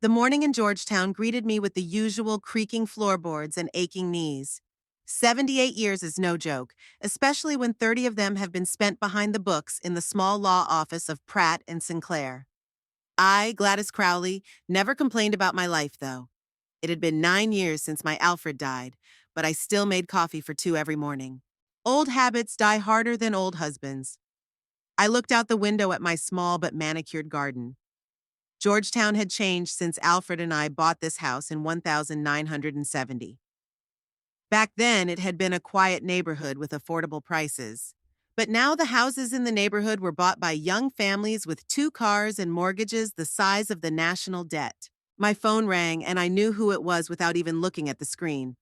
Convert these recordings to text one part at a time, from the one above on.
The morning in Georgetown greeted me with the usual creaking floorboards and aching knees. 78 years is no joke, especially when 30 of them have been spent behind the books in the small law office of Pratt and Sinclair. I, Gladys Crowley, never complained about my life, though. It had been 9 years since my Alfred died, but I still made coffee for two every morning. Old habits die harder than old husbands. I looked out the window at my small but manicured garden. Georgetown had changed since Alfred and I bought this house in 1970. Back then, it had been a quiet neighborhood with affordable prices. But now the houses in the neighborhood were bought by young families with two cars and mortgages the size of the national debt. My phone rang, and I knew who it was without even looking at the screen.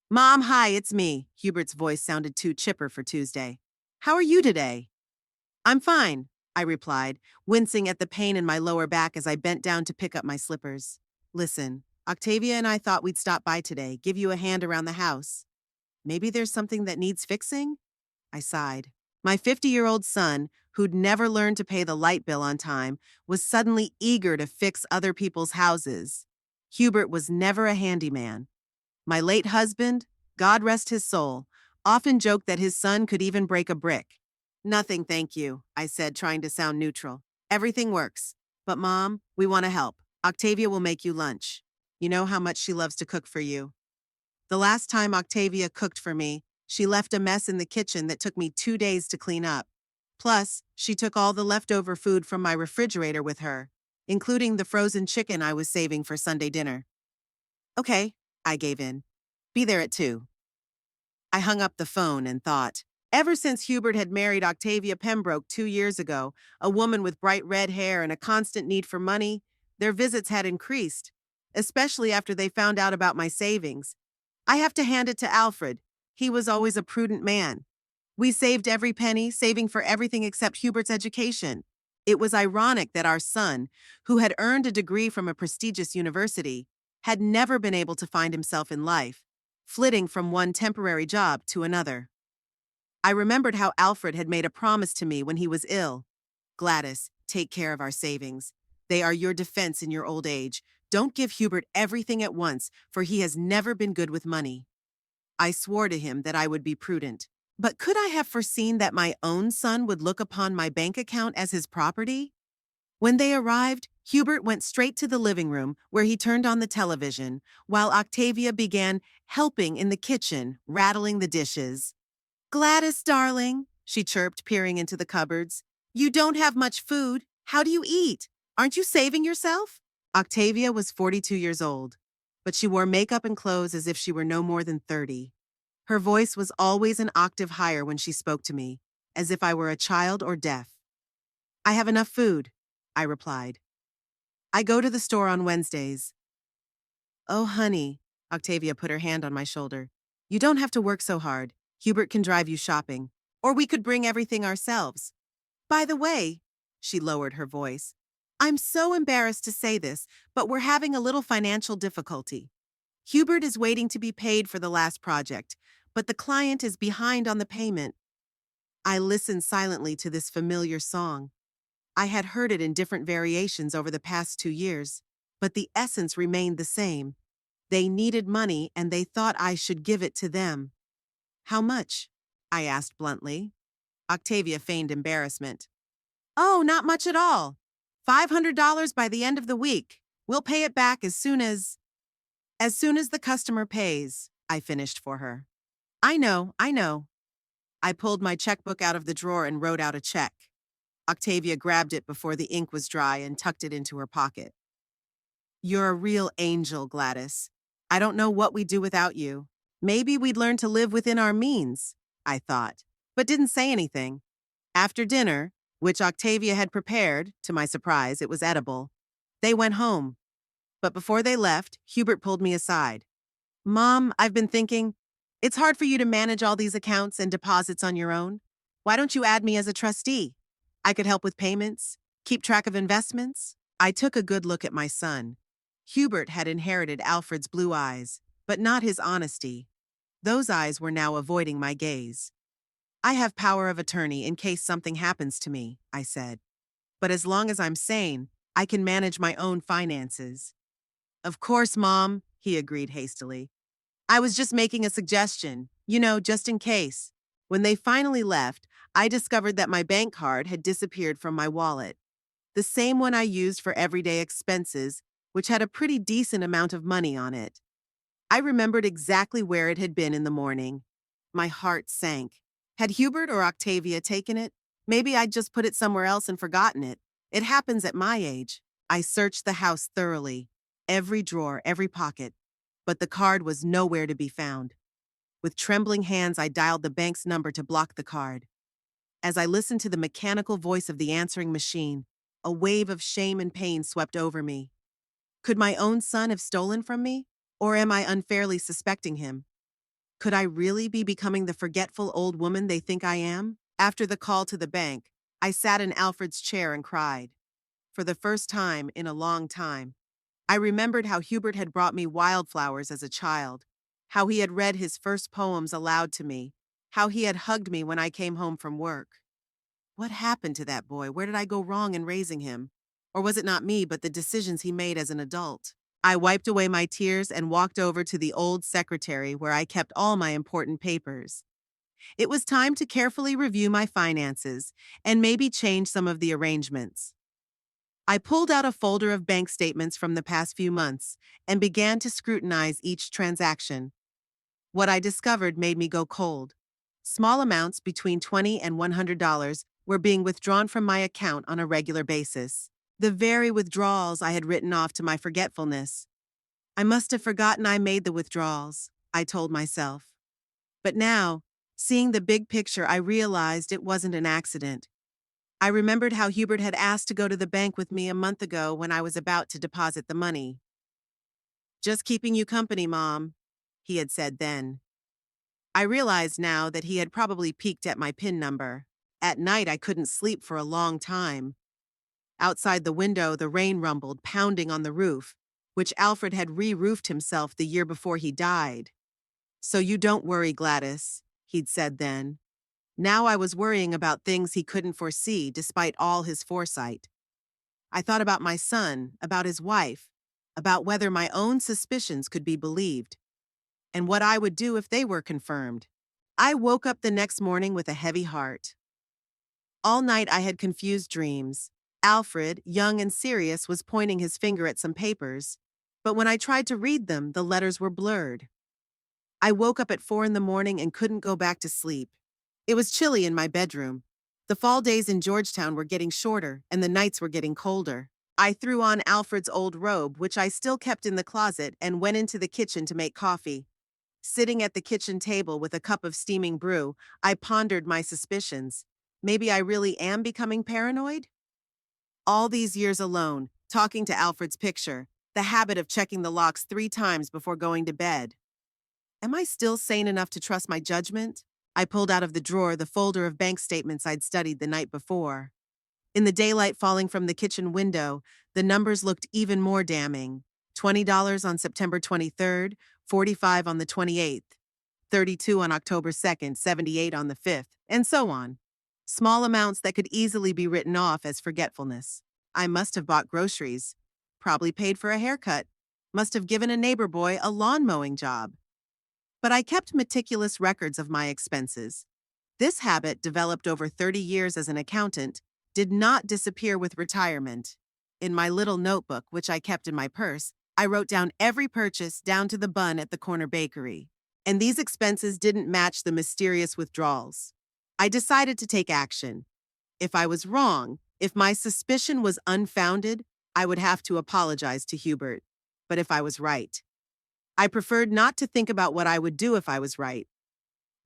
Mom, hi, it's me. Hubert's voice sounded too chipper for Tuesday. How are you today? I'm fine, I replied, wincing at the pain in my lower back as I bent down to pick up my slippers. Listen, Octavia and I thought we'd stop by today, give you a hand around the house. Maybe there's something that needs fixing? I sighed. My 50-year-old son, who'd never learned to pay the light bill on time, was suddenly eager to fix other people's houses. Hubert was never a handyman. My late husband, God rest his soul, often joked that his son could even break a brick. Nothing, thank you, I said, trying to sound neutral. Everything works. But Mom, we want to help. Octavia will make you lunch. You know how much she loves to cook for you. The last time Octavia cooked for me, she left a mess in the kitchen that took me 2 days to clean up. Plus, she took all the leftover food from my refrigerator with her, including the frozen chicken I was saving for Sunday dinner. Okay, I gave in. Be there at 2. I hung up the phone and thought. Ever since Hubert had married Octavia Pembroke 2 years ago, a woman with bright red hair and a constant need for money, their visits had increased, especially after they found out about my savings. I have to hand it to Alfred. He was always a prudent man. We saved every penny, saving for everything except Hubert's education. It was ironic that our son, who had earned a degree from a prestigious university, had never been able to find himself in life, flitting from one temporary job to another. I remembered how Alfred had made a promise to me when he was ill. Gladys, take care of our savings. They are your defense in your old age. Don't give Hubert everything at once, for he has never been good with money. I swore to him that I would be prudent. But could I have foreseen that my own son would look upon my bank account as his property? When they arrived, Hubert went straight to the living room where he turned on the television, while Octavia began helping in the kitchen, rattling the dishes. Gladys, darling, she chirped, peering into the cupboards. You don't have much food. How do you eat? Aren't you saving yourself? Octavia was 42 years old, but she wore makeup and clothes as if she were no more than 30. Her voice was always an octave higher when she spoke to me, as if I were a child or deaf. I have enough food, I replied. I go to the store on Wednesdays. Oh, honey, Octavia put her hand on my shoulder. You don't have to work so hard. Hubert can drive you shopping. Or we could bring everything ourselves. By the way, she lowered her voice, I'm so embarrassed to say this, but we're having a little financial difficulty. Hubert is waiting to be paid for the last project, but the client is behind on the payment. I listened silently to this familiar song. I had heard it in different variations over the past 2 years, but the essence remained the same. They needed money and they thought I should give it to them. How much? I asked bluntly. Octavia feigned embarrassment. Oh, not much at all. $500 by the end of the week. We'll pay it back as soon as the customer pays, I finished for her. I know. I pulled my checkbook out of the drawer and wrote out a check. Octavia grabbed it before the ink was dry and tucked it into her pocket. You're a real angel, Gladys. I don't know what we'd do without you. Maybe we'd learn to live within our means, I thought, but didn't say anything. After dinner, which Octavia had prepared, to my surprise, it was edible, they went home. But before they left, Hubert pulled me aside. Mom, I've been thinking, it's hard for you to manage all these accounts and deposits on your own. Why don't you add me as a trustee? I could help with payments, keep track of investments. I took a good look at my son. Hubert had inherited Alfred's blue eyes, but not his honesty. Those eyes were now avoiding my gaze. I have power of attorney in case something happens to me, I said. But as long as I'm sane, I can manage my own finances. Of course, Mom, he agreed hastily. I was just making a suggestion, just in case. When they finally left, I discovered that my bank card had disappeared from my wallet. The same one I used for everyday expenses, which had a pretty decent amount of money on it. I remembered exactly where it had been in the morning. My heart sank. Had Hubert or Octavia taken it? Maybe I'd just put it somewhere else and forgotten it. It happens at my age. I searched the house thoroughly, every drawer, every pocket, but the card was nowhere to be found. With trembling hands, I dialed the bank's number to block the card. As I listened to the mechanical voice of the answering machine, a wave of shame and pain swept over me. Could my own son have stolen from me? Or am I unfairly suspecting him? Could I really be becoming the forgetful old woman they think I am? After the call to the bank, I sat in Alfred's chair and cried. For the first time in a long time. I remembered how Hubert had brought me wildflowers as a child, how he had read his first poems aloud to me, how he had hugged me when I came home from work. What happened to that boy? Where did I go wrong in raising him? Or was it not me, but the decisions he made as an adult? I wiped away my tears and walked over to the old secretary where I kept all my important papers. It was time to carefully review my finances and maybe change some of the arrangements. I pulled out a folder of bank statements from the past few months and began to scrutinize each transaction. What I discovered made me go cold. Small amounts between $20 and $100 were being withdrawn from my account on a regular basis. The very withdrawals I had written off to my forgetfulness. I must have forgotten I made the withdrawals, I told myself. But now, seeing the big picture, I realized it wasn't an accident. I remembered how Hubert had asked to go to the bank with me a month ago when I was about to deposit the money. "Just keeping you company, Mom," he had said then. I realized now that he had probably peeked at my PIN number. At night, I couldn't sleep for a long time. Outside the window, the rain rumbled, pounding on the roof, which Alfred had re-roofed himself the year before he died. "So you don't worry, Gladys," he'd said then. Now I was worrying about things he couldn't foresee despite all his foresight. I thought about my son, about his wife, about whether my own suspicions could be believed, and what I would do if they were confirmed. I woke up the next morning with a heavy heart. All night I had confused dreams. Alfred, young and serious, was pointing his finger at some papers, but when I tried to read them, the letters were blurred. I woke up at 4 in the morning and couldn't go back to sleep. It was chilly in my bedroom. The fall days in Georgetown were getting shorter, and the nights were getting colder. I threw on Alfred's old robe, which I still kept in the closet, and went into the kitchen to make coffee. Sitting at the kitchen table with a cup of steaming brew, I pondered my suspicions. Maybe I really am becoming paranoid? All these years alone, talking to Alfred's picture, the habit of checking the locks 3 times before going to bed. Am I still sane enough to trust my judgment? I pulled out of the drawer the folder of bank statements I'd studied the night before. In the daylight falling from the kitchen window, the numbers looked even more damning. $20 on September 23rd, $45 on the 28th, $32 on October 2nd, $78 on the 5th, and so on. Small amounts that could easily be written off as forgetfulness. I must have bought groceries, probably paid for a haircut, must have given a neighbor boy a lawn mowing job. But I kept meticulous records of my expenses. This habit, developed over 30 years as an accountant, did not disappear with retirement. In my little notebook, which I kept in my purse, I wrote down every purchase down to the bun at the corner bakery. And these expenses didn't match the mysterious withdrawals. I decided to take action. If I was wrong, if my suspicion was unfounded, I would have to apologize to Hubert. But if I was right, I preferred not to think about what I would do if I was right.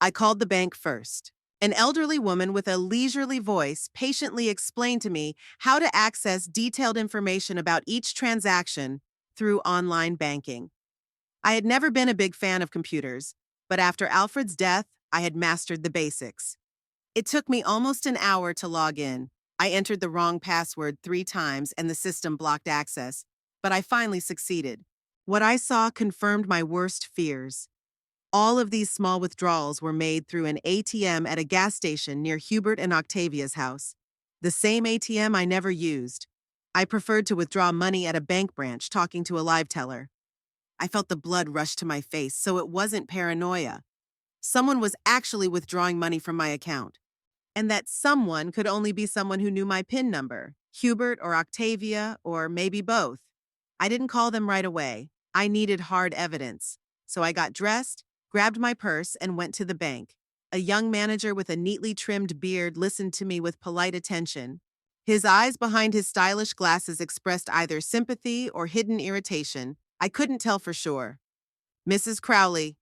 I called the bank first. An elderly woman with a leisurely voice patiently explained to me how to access detailed information about each transaction through online banking. I had never been a big fan of computers, but after Alfred's death, I had mastered the basics. It took me almost an hour to log in. I entered the wrong password 3 times and the system blocked access, but I finally succeeded. What I saw confirmed my worst fears. All of these small withdrawals were made through an ATM at a gas station near Hubert and Octavia's house. The same ATM I never used. I preferred to withdraw money at a bank branch talking to a live teller. I felt the blood rush to my face, so it wasn't paranoia. Someone was actually withdrawing money from my account. And that someone could only be someone who knew my PIN number, Hubert or Octavia, or maybe both. I didn't call them right away. I needed hard evidence. So I got dressed, grabbed my purse, and went to the bank. A young manager with a neatly trimmed beard listened to me with polite attention. His eyes behind his stylish glasses expressed either sympathy or hidden irritation. I couldn't tell for sure. "Mrs. Crowley,"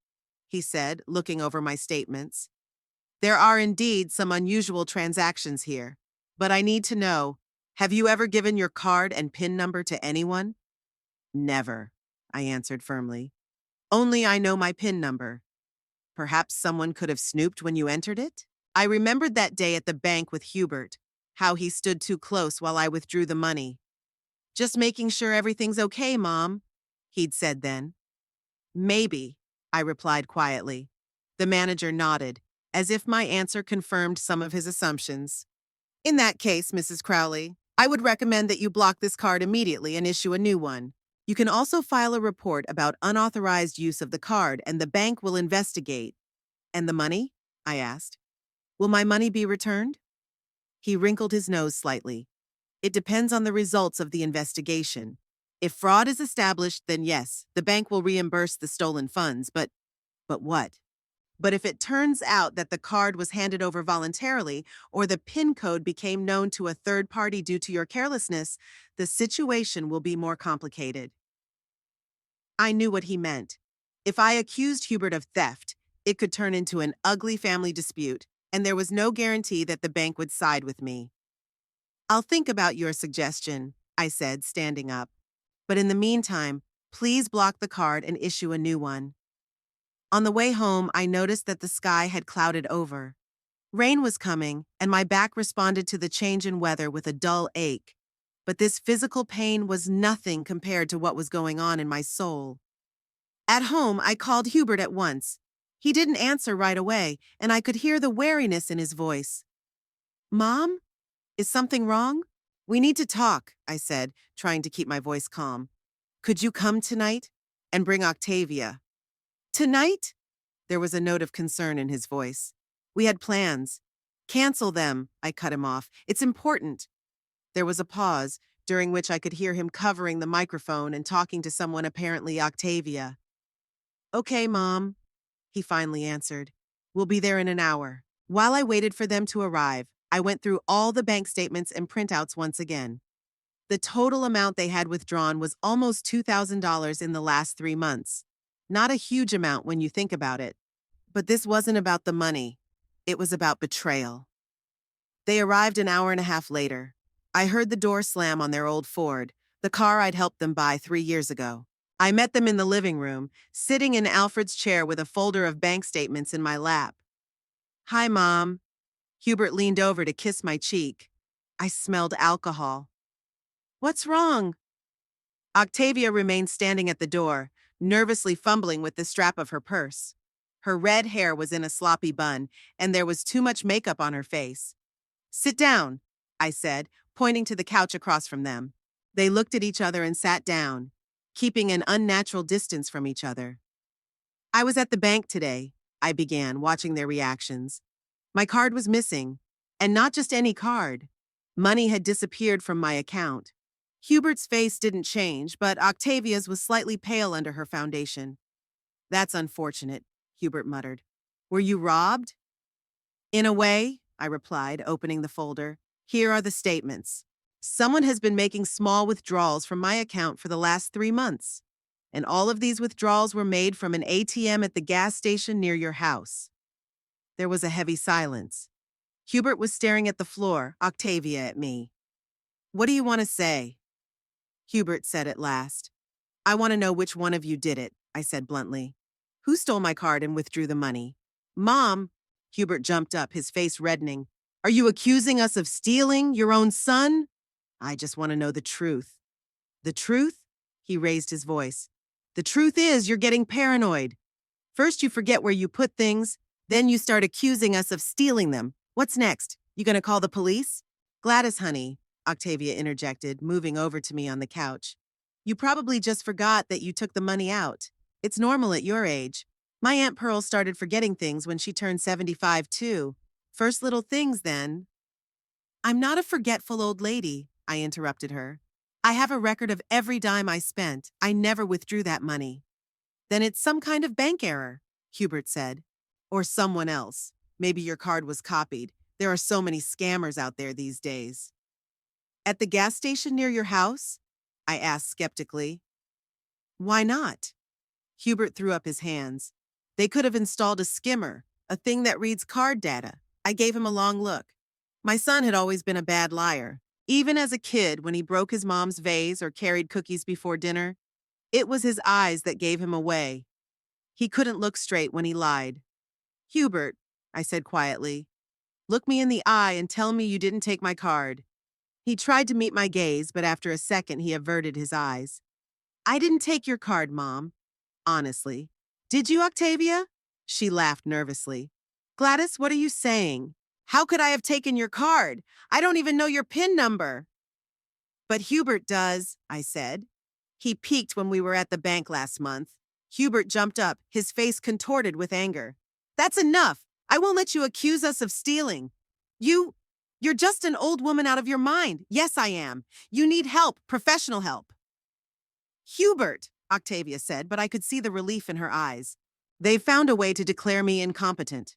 he said, looking over my statements. "There are indeed some unusual transactions here, but I need to know, have you ever given your card and PIN number to anyone?" "Never," I answered firmly. "Only I know my PIN number." "Perhaps someone could have snooped when you entered it?" I remembered that day at the bank with Hubert, how he stood too close while I withdrew the money. "Just making sure everything's okay, Mom," he'd said then. "Maybe," I replied quietly. The manager nodded, as if my answer confirmed some of his assumptions. "In that case, Mrs. Crowley, I would recommend that you block this card immediately and issue a new one. You can also file a report about unauthorized use of the card, and the bank will investigate." "And the money?" I asked. "Will my money be returned?" He wrinkled his nose slightly. "It depends on the results of the investigation. If fraud is established, then yes, the bank will reimburse the stolen funds, but what? But if it turns out that the card was handed over voluntarily or the PIN code became known to a third party due to your carelessness, the situation will be more complicated." I knew what he meant. If I accused Hubert of theft, it could turn into an ugly family dispute, and there was no guarantee that the bank would side with me. "I'll think about your suggestion," I said, standing up. "But in the meantime, please block the card and issue a new one." On the way home, I noticed that the sky had clouded over. Rain was coming, and my back responded to the change in weather with a dull ache. But this physical pain was nothing compared to what was going on in my soul. At home, I called Hubert at once. He didn't answer right away, and I could hear the wariness in his voice. "Mom? Is something wrong?" "We need to talk," I said, trying to keep my voice calm. "Could you come tonight and bring Octavia?" "Tonight?" There was a note of concern in his voice. "We had plans." "Cancel them," I cut him off. "It's important." There was a pause, during which I could hear him covering the microphone and talking to someone, apparently Octavia. "Okay, Mom," he finally answered. "We'll be there in an hour." While I waited for them to arrive, I went through all the bank statements and printouts once again. The total amount they had withdrawn was almost $2,000 in the last 3 months. Not a huge amount when you think about it. But this wasn't about the money. It was about betrayal. They arrived an hour and a half later. I heard the door slam on their old Ford, the car I'd helped them buy 3 years ago. I met them in the living room, sitting in Alfred's chair with a folder of bank statements in my lap. "Hi, Mom." Hubert leaned over to kiss my cheek. I smelled alcohol. "What's wrong?" Octavia remained standing at the door, nervously fumbling with the strap of her purse. Her red hair was in a sloppy bun, and there was too much makeup on her face. "Sit down," I said, pointing to the couch across from them. They looked at each other and sat down, keeping an unnatural distance from each other. "I was at the bank today," I began, watching their reactions. "My card was missing, and not just any card. Money had disappeared from my account." Hubert's face didn't change, but Octavia's was slightly pale under her foundation. "That's unfortunate," Hubert muttered. "Were you robbed?" "In a way," I replied, opening the folder. "Here are the statements. Someone has been making small withdrawals from my account for the last 3 months. And all of these withdrawals were made from an ATM at the gas station near your house." There was a heavy silence. Hubert was staring at the floor, Octavia at me. "What do you want to say?" Hubert said at last. "I want to know which one of you did it," I said bluntly. "Who stole my card and withdrew the money?" "Mom!" Hubert jumped up, his face reddening. "Are you accusing us of stealing your own son?" "I just want to know the truth." "The truth?" He raised his voice. "The truth is you're getting paranoid. First you forget where you put things, then you start accusing us of stealing them. What's next? You gonna call the police?" "Gladys, honey, Octavia interjected, moving over to me on the couch. You probably just forgot that you took the money out. It's normal at your age. My Aunt Pearl started forgetting things when she turned 75, too. First little things, then. I'm not a forgetful old lady, I interrupted her. I have a record of every dime I spent. I never withdrew that money. Then it's some kind of bank error, Hubert said. Or someone else. Maybe your card was copied. There are so many scammers out there these days. At the gas station near your house? I asked skeptically. Why not? Hubert threw up his hands. They could have installed a skimmer, a thing that reads card data. I gave him a long look. My son had always been a bad liar. Even as a kid, when he broke his mom's vase or carried cookies before dinner, it was his eyes that gave him away. He couldn't look straight when he lied. Hubert, I said quietly, look me in the eye and tell me you didn't take my card. He tried to meet my gaze, but after a second he averted his eyes. I didn't take your card, Mom. Honestly. Did you, Octavia? She laughed nervously. Gladys, what are you saying? How could I have taken your card? I don't even know your PIN number. But Hubert does, I said. He peeked when we were at the bank last month. Hubert jumped up, his face contorted with anger. That's enough. I won't let you accuse us of stealing. You're just an old woman out of your mind. Yes, I am. You need help, professional help. Hubert, Octavia said, but I could see the relief in her eyes. They've found a way to declare me incompetent.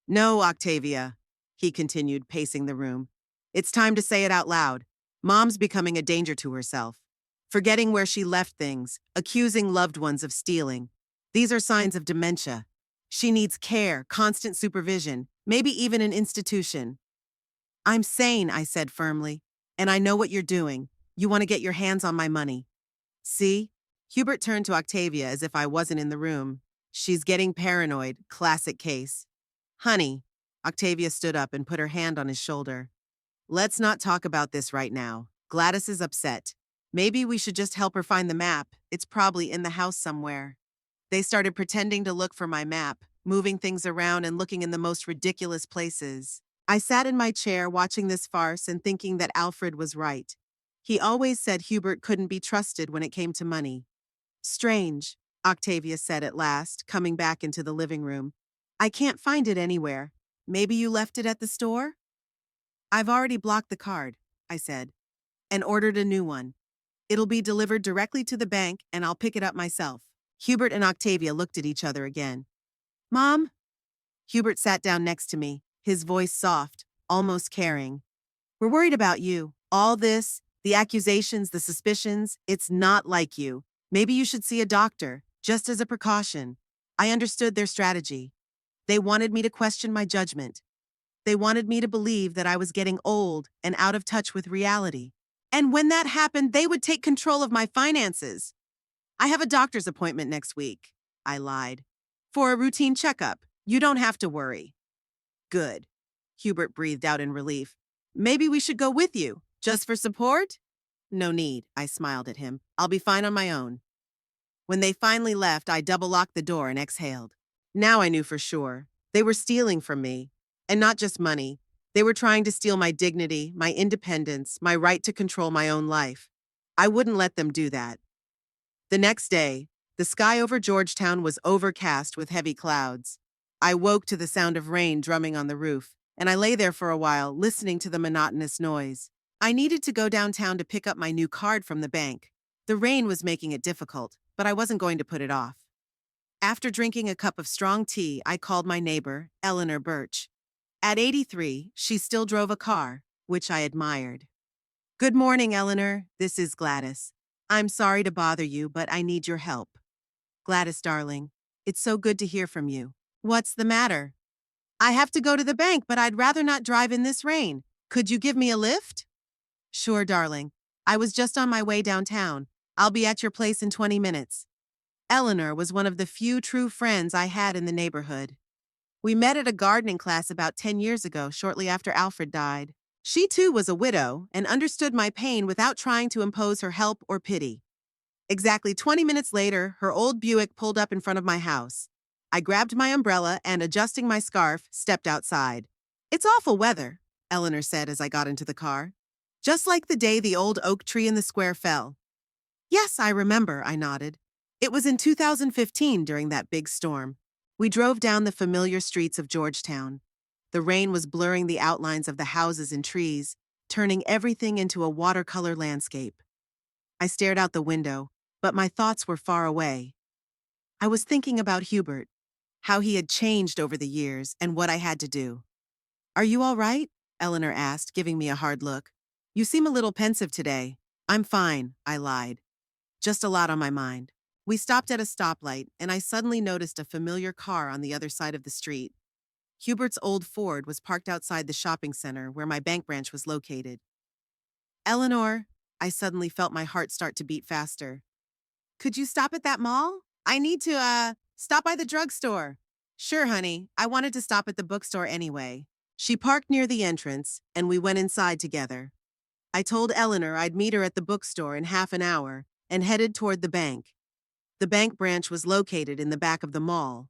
No, Octavia, he continued, pacing the room. It's time to say it out loud. Mom's becoming a danger to herself. Forgetting where she left things, accusing loved ones of stealing. These are signs of dementia. She needs care, constant supervision, maybe even an institution. I'm sane, I said firmly, and I know what you're doing. You want to get your hands on my money. See? Hubert turned to Octavia as if I wasn't in the room. She's getting paranoid, classic case. Honey, Octavia stood up and put her hand on his shoulder. Let's not talk about this right now. Gladys is upset. Maybe we should just help her find the map. It's probably in the house somewhere. They started pretending to look for my map, moving things around and looking in the most ridiculous places. I sat in my chair watching this farce and thinking that Alfred was right. He always said Hubert couldn't be trusted when it came to money. Strange, Octavia said at last, coming back into the living room. I can't find it anywhere. Maybe you left it at the store? I've already blocked the card, I said, and ordered a new one. It'll be delivered directly to the bank and I'll pick it up myself. Hubert and Octavia looked at each other again. Mom? Hubert sat down next to me, his voice soft, almost caring. We're worried about you. All this, the accusations, the suspicions, it's not like you. Maybe you should see a doctor, just as a precaution. I understood their strategy. They wanted me to question my judgment. They wanted me to believe that I was getting old and out of touch with reality. And when that happened, they would take control of my finances. I have a doctor's appointment next week, I lied. For a routine checkup. You don't have to worry. Good. Hubert breathed out in relief. Maybe we should go with you, just for support? No need, I smiled at him. I'll be fine on my own. When they finally left, I double-locked the door and exhaled. Now I knew for sure. They were stealing from me. And not just money. They were trying to steal my dignity, my independence, my right to control my own life. I wouldn't let them do that. The next day, the sky over Georgetown was overcast with heavy clouds. I woke to the sound of rain drumming on the roof, and I lay there for a while, listening to the monotonous noise. I needed to go downtown to pick up my new card from the bank. The rain was making it difficult, but I wasn't going to put it off. After drinking a cup of strong tea, I called my neighbor, Eleanor Birch. At 83, she still drove a car, which I admired. Good morning, Eleanor. This is Gladys. I'm sorry to bother you, but I need your help. Gladys, darling, it's so good to hear from you. What's the matter? I have to go to the bank, but I'd rather not drive in this rain. Could you give me a lift? Sure, darling. I was just on my way downtown. I'll be at your place in 20 minutes. Eleanor was one of the few true friends I had in the neighborhood. We met at a gardening class about 10 years ago, shortly after Alfred died. She too was a widow and understood my pain without trying to impose her help or pity. Exactly 20 minutes later, her old Buick pulled up in front of my house. I grabbed my umbrella and, adjusting my scarf, stepped outside. It's awful weather, Eleanor said as I got into the car. Just like the day the old oak tree in the square fell. Yes, I remember, I nodded. It was in 2015 during that big storm. We drove down the familiar streets of Georgetown. The rain was blurring the outlines of the houses and trees, turning everything into a watercolor landscape. I stared out the window, but my thoughts were far away. I was thinking about Hubert, how he had changed over the years, and what I had to do. Are you all right? Eleanor asked, giving me a hard look. You seem a little pensive today. I'm fine, I lied. Just a lot on my mind. We stopped at a stoplight, and I suddenly noticed a familiar car on the other side of the street. Hubert's old Ford was parked outside the shopping center where my bank branch was located. Eleanor, I suddenly felt my heart start to beat faster. Could you stop at that mall? I need to, stop by the drugstore. Sure, honey. I wanted to stop at the bookstore anyway. She parked near the entrance, and we went inside together. I told Eleanor I'd meet her at the bookstore in half an hour and headed toward the bank. The bank branch was located in the back of the mall.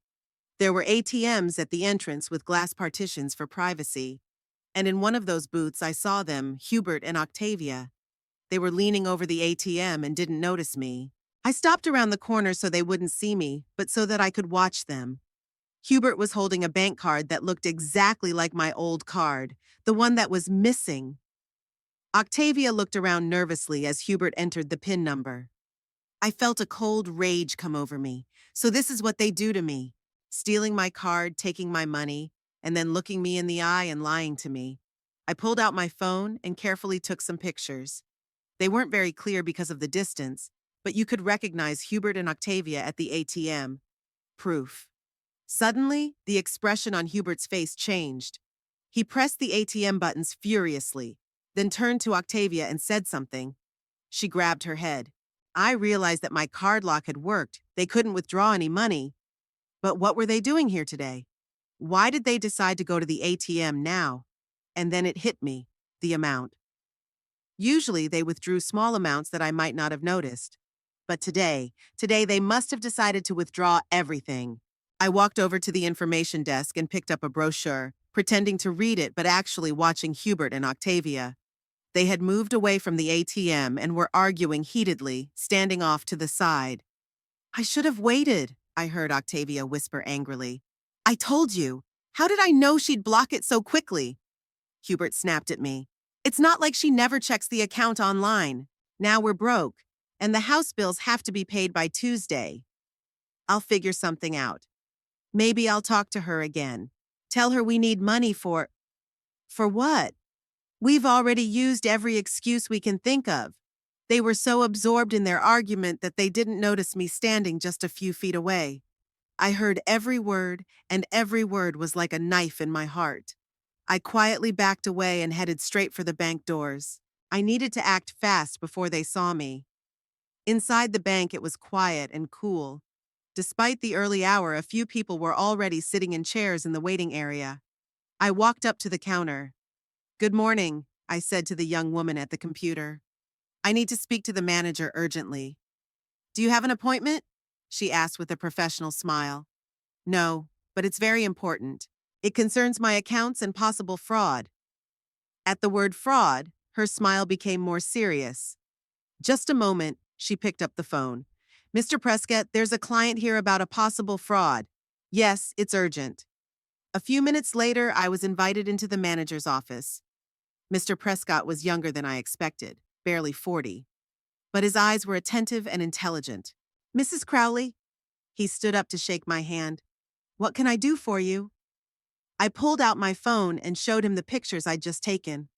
There were ATMs at the entrance with glass partitions for privacy, and in one of those booths I saw them, Hubert and Octavia. They were leaning over the ATM and didn't notice me. I stopped around the corner so they wouldn't see me, but so that I could watch them. Hubert was holding a bank card that looked exactly like my old card, the one that was missing. Octavia looked around nervously as Hubert entered the PIN number. I felt a cold rage come over me. So this is what they do to me. Stealing my card, taking my money, and then looking me in the eye and lying to me. I pulled out my phone and carefully took some pictures. They weren't very clear because of the distance, but you could recognize Hubert and Octavia at the ATM. Proof. Suddenly, the expression on Hubert's face changed. He pressed the ATM buttons furiously, then turned to Octavia and said something. She grabbed her head. I realized that my card lock had worked. They couldn't withdraw any money. But what were they doing here today? Why did they decide to go to the ATM now? And then it hit me, the amount. Usually they withdrew small amounts that I might not have noticed. But today they must have decided to withdraw everything. I walked over to the information desk and picked up a brochure, pretending to read it but actually watching Hubert and Octavia. They had moved away from the ATM and were arguing heatedly, standing off to the side. I should have waited, I heard Octavia whisper angrily. I told you. How did I know she'd block it so quickly? Hubert snapped at me. It's not like she never checks the account online. Now we're broke, and the house bills have to be paid by Tuesday. I'll figure something out. Maybe I'll talk to her again. Tell her we need money for what? We've already used every excuse we can think of. They were so absorbed in their argument that they didn't notice me standing just a few feet away. I heard every word, and every word was like a knife in my heart. I quietly backed away and headed straight for the bank doors. I needed to act fast before they saw me. Inside the bank, it was quiet and cool. Despite the early hour, a few people were already sitting in chairs in the waiting area. I walked up to the counter. Good morning, I said to the young woman at the computer. I need to speak to the manager urgently. Do you have an appointment? She asked with a professional smile. No, but it's very important. It concerns my accounts and possible fraud. At the word fraud, her smile became more serious. Just a moment, she picked up the phone. Mr. Prescott, there's a client here about a possible fraud. Yes, it's urgent. A few minutes later, I was invited into the manager's office. Mr. Prescott was younger than I expected, barely 40. But his eyes were attentive and intelligent. Mrs. Crowley? He stood up to shake my hand. What can I do for you? I pulled out my phone and showed him the pictures I'd just taken.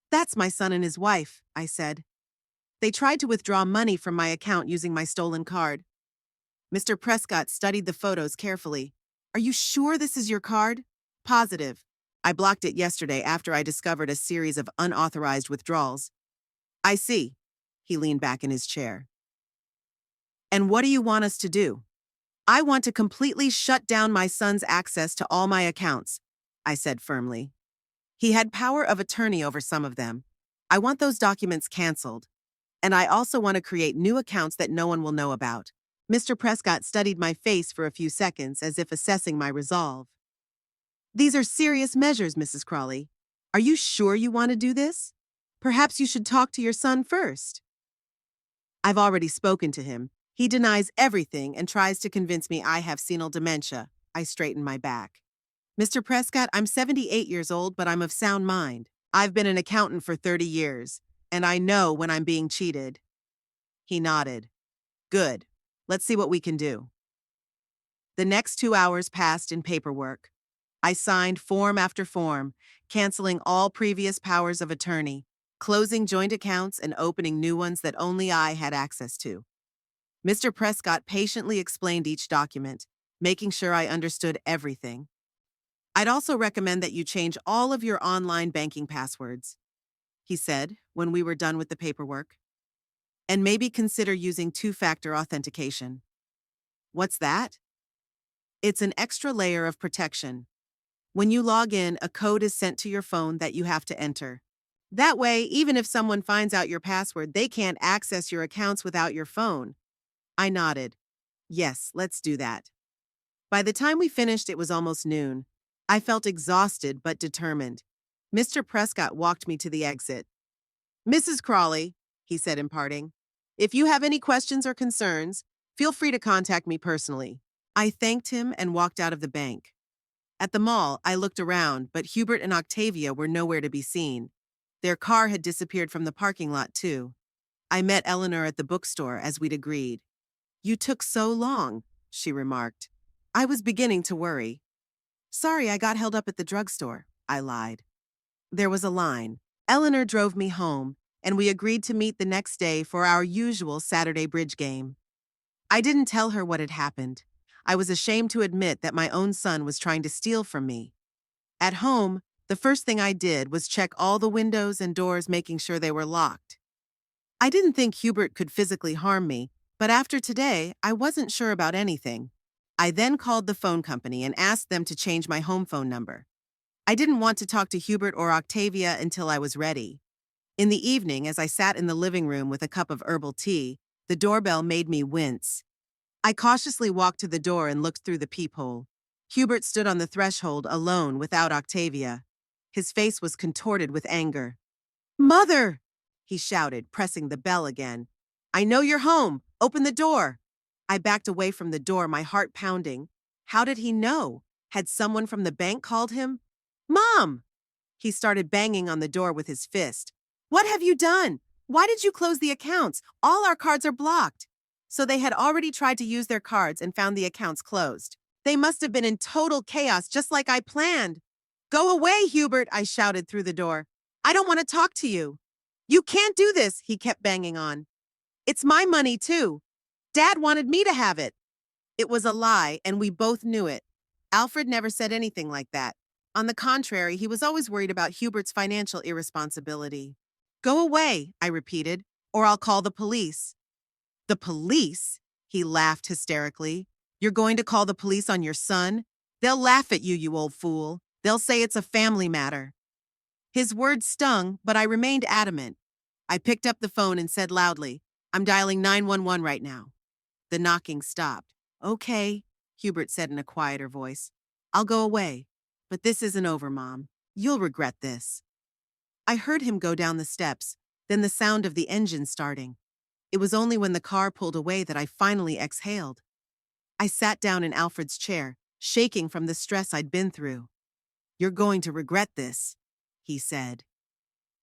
That's my son and his wife, I said. They tried to withdraw money from my account using my stolen card. Mr. Prescott studied the photos carefully. Are you sure this is your card? Positive. I blocked it yesterday after I discovered a series of unauthorized withdrawals. I see. He leaned back in his chair. And what do you want us to do? I want to completely shut down my son's access to all my accounts, I said firmly. He had power of attorney over some of them. I want those documents canceled. And I also want to create new accounts that no one will know about. Mr. Prescott studied my face for a few seconds as if assessing my resolve. These are serious measures, Mrs. Crawley. Are you sure you want to do this? Perhaps you should talk to your son first. I've already spoken to him. He denies everything and tries to convince me I have senile dementia. I straighten my back. Mr. Prescott, I'm 78 years old, but I'm of sound mind. I've been an accountant for 30 years, and I know when I'm being cheated. He nodded. Good. Let's see what we can do. The next 2 hours passed in paperwork. I signed form after form, canceling all previous powers of attorney, closing joint accounts and opening new ones that only I had access to. Mr. Prescott patiently explained each document, making sure I understood everything. I'd also recommend that you change all of your online banking passwords, he said when we were done with the paperwork. And maybe consider using two-factor authentication. What's that? It's an extra layer of protection. When you log in, a code is sent to your phone that you have to enter. That way, even if someone finds out your password, they can't access your accounts without your phone. I nodded. Yes, let's do that. By the time we finished, it was almost noon. I felt exhausted but determined. Mr. Prescott walked me to the exit. Mrs. Crawley, he said in parting, if you have any questions or concerns, feel free to contact me personally. I thanked him and walked out of the bank. At the mall, I looked around, but Hubert and Octavia were nowhere to be seen. Their car had disappeared from the parking lot, too. I met Eleanor at the bookstore, as we'd agreed. You took so long, she remarked. I was beginning to worry. Sorry, I got held up at the drugstore, I lied. There was a line. Eleanor drove me home, and we agreed to meet the next day for our usual Saturday bridge game. I didn't tell her what had happened. I was ashamed to admit that my own son was trying to steal from me. At home, the first thing I did was check all the windows and doors, making sure they were locked. I didn't think Hubert could physically harm me, but after today, I wasn't sure about anything. I then called the phone company and asked them to change my home phone number. I didn't want to talk to Hubert or Octavia until I was ready. In the evening, as I sat in the living room with a cup of herbal tea, the doorbell made me wince. I cautiously walked to the door and looked through the peephole. Hubert stood on the threshold alone without Octavia. His face was contorted with anger. Mother! He shouted, pressing the bell again. I know you're home. Open the door. I backed away from the door, my heart pounding. How did he know? Had someone from the bank called him? Mom! He started banging on the door with his fist. What have you done? Why did you close the accounts? All our cards are blocked. So they had already tried to use their cards and found the accounts closed. They must have been in total chaos, just like I planned. Go away, Hubert, I shouted through the door. I don't want to talk to you. You can't do this, he kept banging on. It's my money, too. Dad wanted me to have it. It was a lie, and we both knew it. Alfred never said anything like that. On the contrary, he was always worried about Hubert's financial irresponsibility. Go away, I repeated, or I'll call the police. The police? He laughed hysterically. You're going to call the police on your son? They'll laugh at you, you old fool. They'll say it's a family matter. His words stung, but I remained adamant. I picked up the phone and said loudly, I'm dialing 911 right now. The knocking stopped. Okay, Hubert said in a quieter voice. I'll go away. But this isn't over, Mom. You'll regret this. I heard him go down the steps, then the sound of the engine starting. It was only when the car pulled away that I finally exhaled. I sat down in Alfred's chair, shaking from the stress I'd been through. You're going to regret this, he said.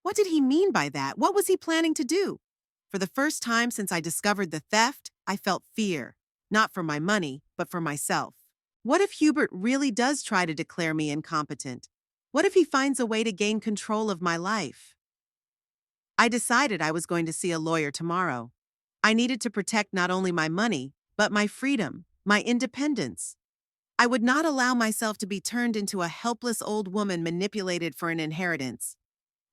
What did he mean by that? What was he planning to do? For the first time since I discovered the theft, I felt fear, not for my money, but for myself. What if Hubert really does try to declare me incompetent? What if he finds a way to gain control of my life? I decided I was going to see a lawyer tomorrow. I needed to protect not only my money, but my freedom, my independence. I would not allow myself to be turned into a helpless old woman manipulated for an inheritance.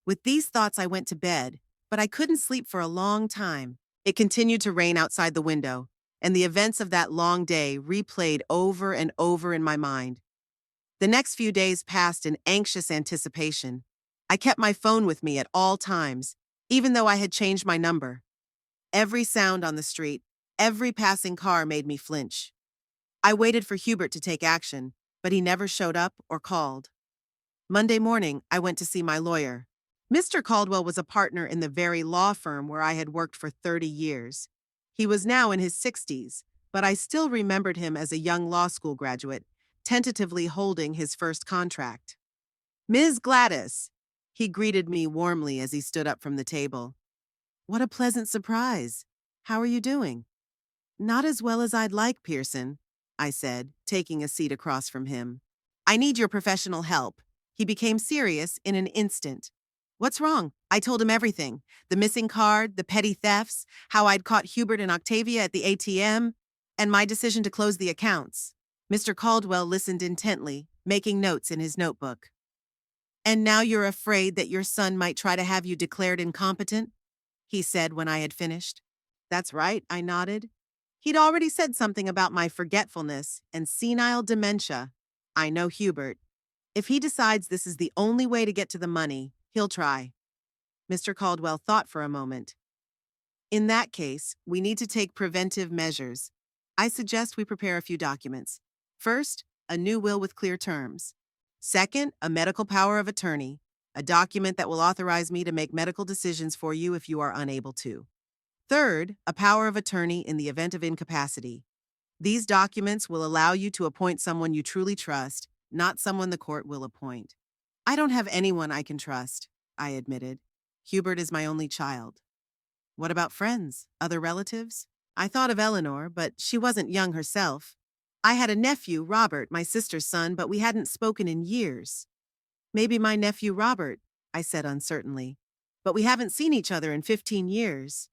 With these thoughts, I went to bed, but I couldn't sleep for a long time. It continued to rain outside the window, and the events of that long day replayed over and over in my mind. The next few days passed in anxious anticipation. I kept my phone with me at all times, even though I had changed my number. Every sound on the street, every passing car made me flinch. I waited for Hubert to take action, but he never showed up or called. Monday morning, I went to see my lawyer. Mr. Caldwell was a partner in the very law firm where I had worked for 30 years. He was now in his 60s, but I still remembered him as a young law school graduate, tentatively holding his first contract. Ms. Gladys, he greeted me warmly as he stood up from the table. What a pleasant surprise. How are you doing? Not as well as I'd like, Pearson, I said, taking a seat across from him. I need your professional help. He became serious in an instant. What's wrong? I told him everything. The missing card, the petty thefts, how I'd caught Hubert and Octavia at the ATM, and my decision to close the accounts. Mr. Caldwell listened intently, making notes in his notebook. And now you're afraid that your son might try to have you declared incompetent? He said when I had finished. That's right, I nodded. He'd already said something about my forgetfulness and senile dementia. I know Hubert. If he decides this is the only way to get to the money, he'll try. Mr. Caldwell thought for a moment. In that case, we need to take preventive measures. I suggest we prepare a few documents. First, a new will with clear terms. Second, a medical power of attorney, a document that will authorize me to make medical decisions for you if you are unable to. Third, a power of attorney in the event of incapacity. These documents will allow you to appoint someone you truly trust, not someone the court will appoint. I don't have anyone I can trust, I admitted. Hubert is my only child. What about friends? Other relatives? I thought of Eleanor, but she wasn't young herself. I had a nephew, Robert, my sister's son, but we hadn't spoken in years. Maybe my nephew Robert, I said uncertainly. But we haven't seen each other in 15 years.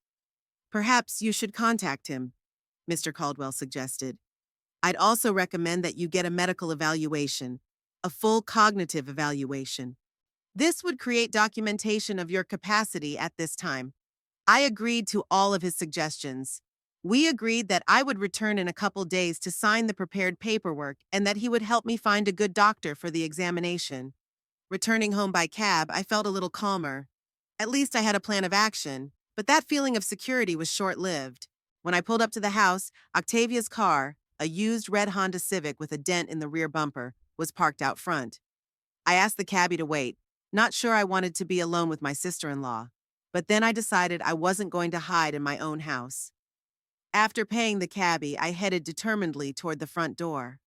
Perhaps you should contact him, Mr. Caldwell suggested. I'd also recommend that you get a medical evaluation, a full cognitive evaluation. This would create documentation of your capacity at this time. I agreed to all of his suggestions. We agreed that I would return in a couple days to sign the prepared paperwork and that he would help me find a good doctor for the examination. Returning home by cab, I felt a little calmer. At least I had a plan of action, but that feeling of security was short-lived. When I pulled up to the house, Octavia's car, a used red Honda Civic with a dent in the rear bumper, was parked out front. I asked the cabbie to wait, not sure I wanted to be alone with my sister-in-law. But then I decided I wasn't going to hide in my own house. After paying the cabbie, I headed determinedly toward the front door.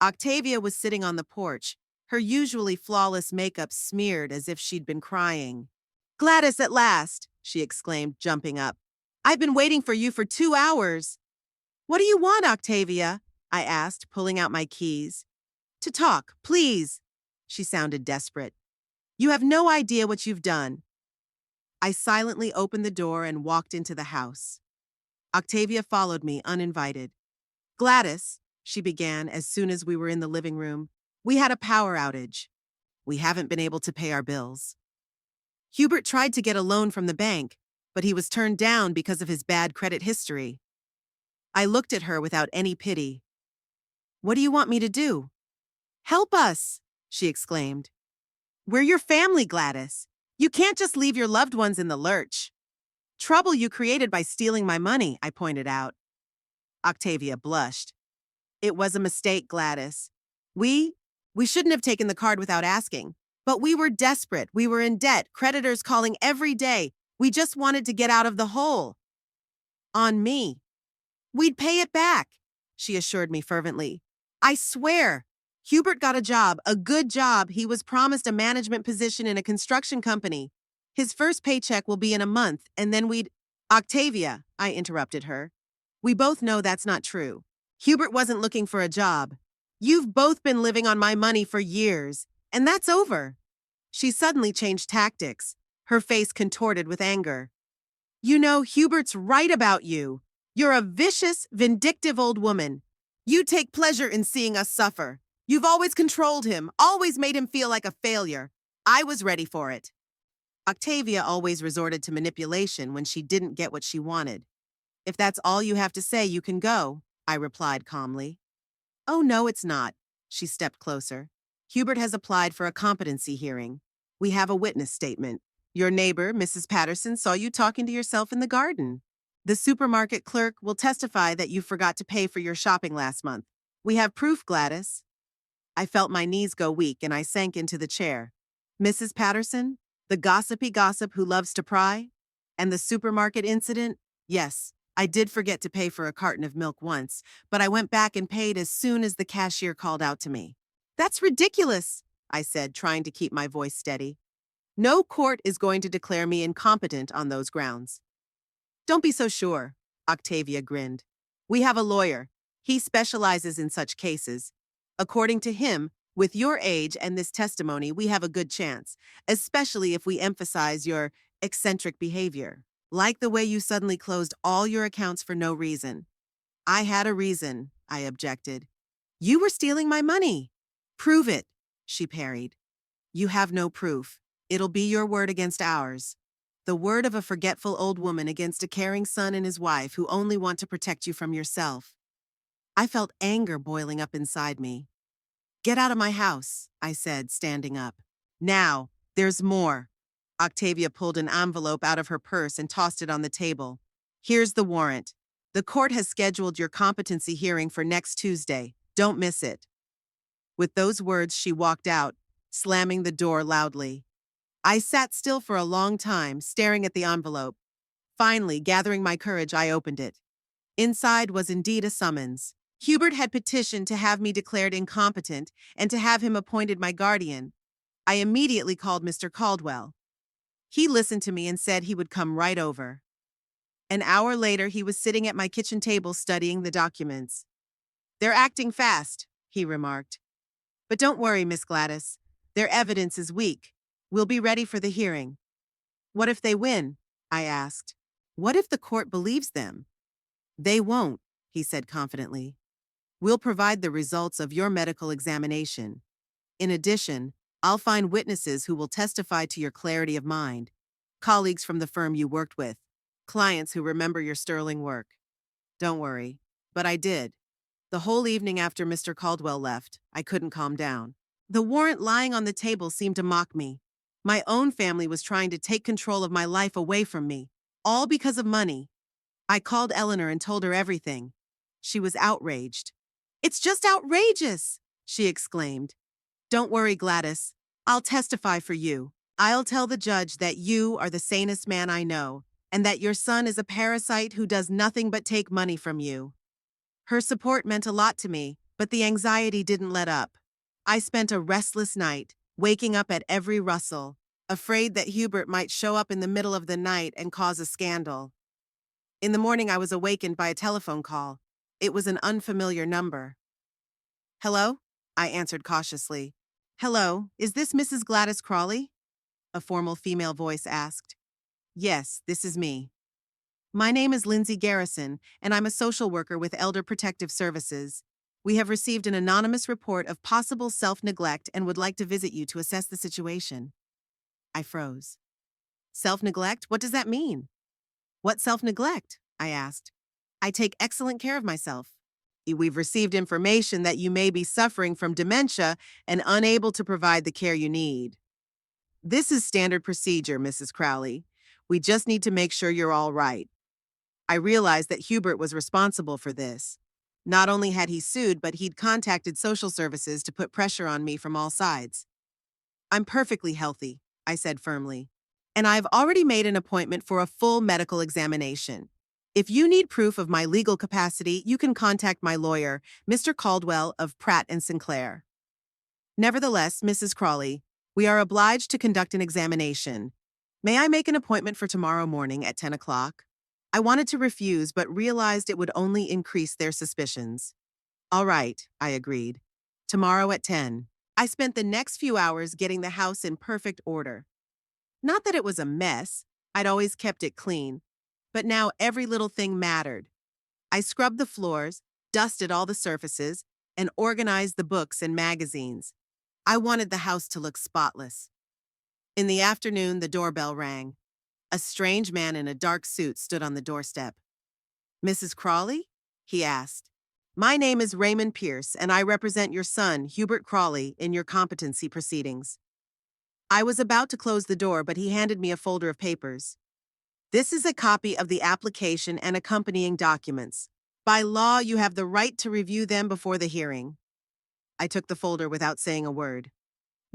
Octavia was sitting on the porch, her usually flawless makeup smeared as if she'd been crying. Gladys, at last, she exclaimed, jumping up. I've been waiting for you for 2 hours. What do you want, Octavia? I asked, pulling out my keys. To talk, please. She sounded desperate. You have no idea what you've done. I silently opened the door and walked into the house. Octavia followed me uninvited. Gladys, she began as soon as we were in the living room, we had a power outage. We haven't been able to pay our bills. Hubert tried to get a loan from the bank, but he was turned down because of his bad credit history. I looked at her without any pity. What do you want me to do? Help us, she exclaimed. We're your family, Gladys. You can't just leave your loved ones in the lurch. Trouble you created by stealing my money, I pointed out. Octavia blushed. It was a mistake, Gladys. We shouldn't have taken the card without asking. But we were desperate. We were in debt, creditors calling every day. We just wanted to get out of the hole. On me. We'd pay it back, she assured me fervently. I swear. Hubert got a job, a good job. He was promised a management position in a construction company. His first paycheck will be in a month, and then we'd— Octavia, I interrupted her. We both know that's not true. Hubert wasn't looking for a job. You've both been living on my money for years, and that's over. She suddenly changed tactics, her face contorted with anger. You know, Hubert's right about you. You're a vicious, vindictive old woman. You take pleasure in seeing us suffer. You've always controlled him, always made him feel like a failure. I was ready for it. Octavia always resorted to manipulation when she didn't get what she wanted. If that's all you have to say, you can go, I replied calmly. Oh, no, it's not. She stepped closer. Hubert has applied for a competency hearing. We have a witness statement. Your neighbor, Mrs. Patterson, saw you talking to yourself in the garden. The supermarket clerk will testify that you forgot to pay for your shopping last month. We have proof, Gladys. I felt my knees go weak and I sank into the chair. Mrs. Patterson? The gossipy gossip who loves to pry? And the supermarket incident? Yes, I did forget to pay for a carton of milk once, but I went back and paid as soon as the cashier called out to me. That's ridiculous, I said, trying to keep my voice steady. No court is going to declare me incompetent on those grounds. Don't be so sure, Octavia grinned. We have a lawyer. He specializes in such cases. According to him, with your age and this testimony, we have a good chance, especially if we emphasize your eccentric behavior. Like the way you suddenly closed all your accounts for no reason. I had a reason, I objected. You were stealing my money. Prove it, she parried. You have no proof. It'll be your word against ours. The word of a forgetful old woman against a caring son and his wife who only want to protect you from yourself. I felt anger boiling up inside me. Get out of my house, I said, standing up. Now, there's more. Octavia pulled an envelope out of her purse and tossed it on the table. Here's the warrant. The court has scheduled your competency hearing for next Tuesday. Don't miss it. With those words, she walked out, slamming the door loudly. I sat still for a long time, staring at the envelope. Finally, gathering my courage, I opened it. Inside was indeed a summons. Hubert had petitioned to have me declared incompetent and to have him appointed my guardian. I immediately called Mr. Caldwell. He listened to me and said he would come right over. An hour later, he was sitting at my kitchen table studying the documents. They're acting fast, he remarked. But don't worry, Miss Gladys. Their evidence is weak. We'll be ready for the hearing. What if they win? I asked. What if the court believes them? They won't, he said confidently. We'll provide the results of your medical examination. In addition, I'll find witnesses who will testify to your clarity of mind, colleagues from the firm you worked with, clients who remember your sterling work. Don't worry, but I did. The whole evening after Mr. Caldwell left, I couldn't calm down. The warrant lying on the table seemed to mock me. My own family was trying to take control of my life away from me, all because of money. I called Eleanor and told her everything. She was outraged. It's just outrageous, she exclaimed. Don't worry, Gladys. I'll testify for you. I'll tell the judge that you are the sanest man I know, and that your son is a parasite who does nothing but take money from you. Her support meant a lot to me, but the anxiety didn't let up. I spent a restless night, waking up at every rustle, afraid that Hubert might show up in the middle of the night and cause a scandal. In the morning, I was awakened by a telephone call. It was an unfamiliar number. Hello? I answered cautiously. Hello, is this Mrs. Gladys Crawley? A formal female voice asked. Yes, this is me. My name is Lindsay Garrison, and I'm a social worker with Elder Protective Services. We have received an anonymous report of possible self-neglect and would like to visit you to assess the situation. I froze. Self-neglect? What does that mean? What self-neglect? I asked. I take excellent care of myself. We've received information that you may be suffering from dementia and unable to provide the care you need. This is standard procedure, Mrs. Crowley. We just need to make sure you're all right. I realized that Hubert was responsible for this. Not only had he sued, but he'd contacted social services to put pressure on me from all sides. I'm perfectly healthy, I said firmly, and I've already made an appointment for a full medical examination. If you need proof of my legal capacity, you can contact my lawyer, Mr. Caldwell of Pratt and Sinclair. Nevertheless, Mrs. Crawley, we are obliged to conduct an examination. May I make an appointment for tomorrow morning at 10 o'clock? I wanted to refuse, but realized it would only increase their suspicions. All right, I agreed. Tomorrow at 10. I spent the next few hours getting the house in perfect order. Not that it was a mess. I'd always kept it clean. But now every little thing mattered. I scrubbed the floors, dusted all the surfaces, and organized the books and magazines. I wanted the house to look spotless. In the afternoon, the doorbell rang. A strange man in a dark suit stood on the doorstep. Mrs. Crawley? He asked. My name is Raymond Pierce, and I represent your son, Hubert Crawley, in your competency proceedings. I was about to close the door, but he handed me a folder of papers. This is a copy of the application and accompanying documents. By law, you have the right to review them before the hearing. I took the folder without saying a word.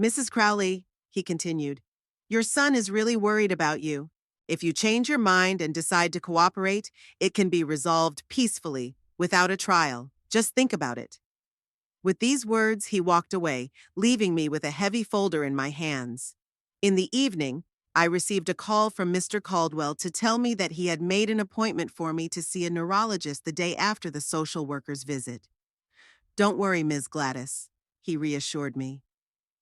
Mrs. Crowley, he continued, Your son is really worried about you. If you change your mind and decide to cooperate, it can be resolved peacefully, without a trial. Just think about it." With these words, he walked away, leaving me with a heavy folder in my hands. In the evening, I received a call from Mr. Caldwell to tell me that he had made an appointment for me to see a neurologist the day after the social worker's visit. "Don't worry, Ms. Gladys," he reassured me.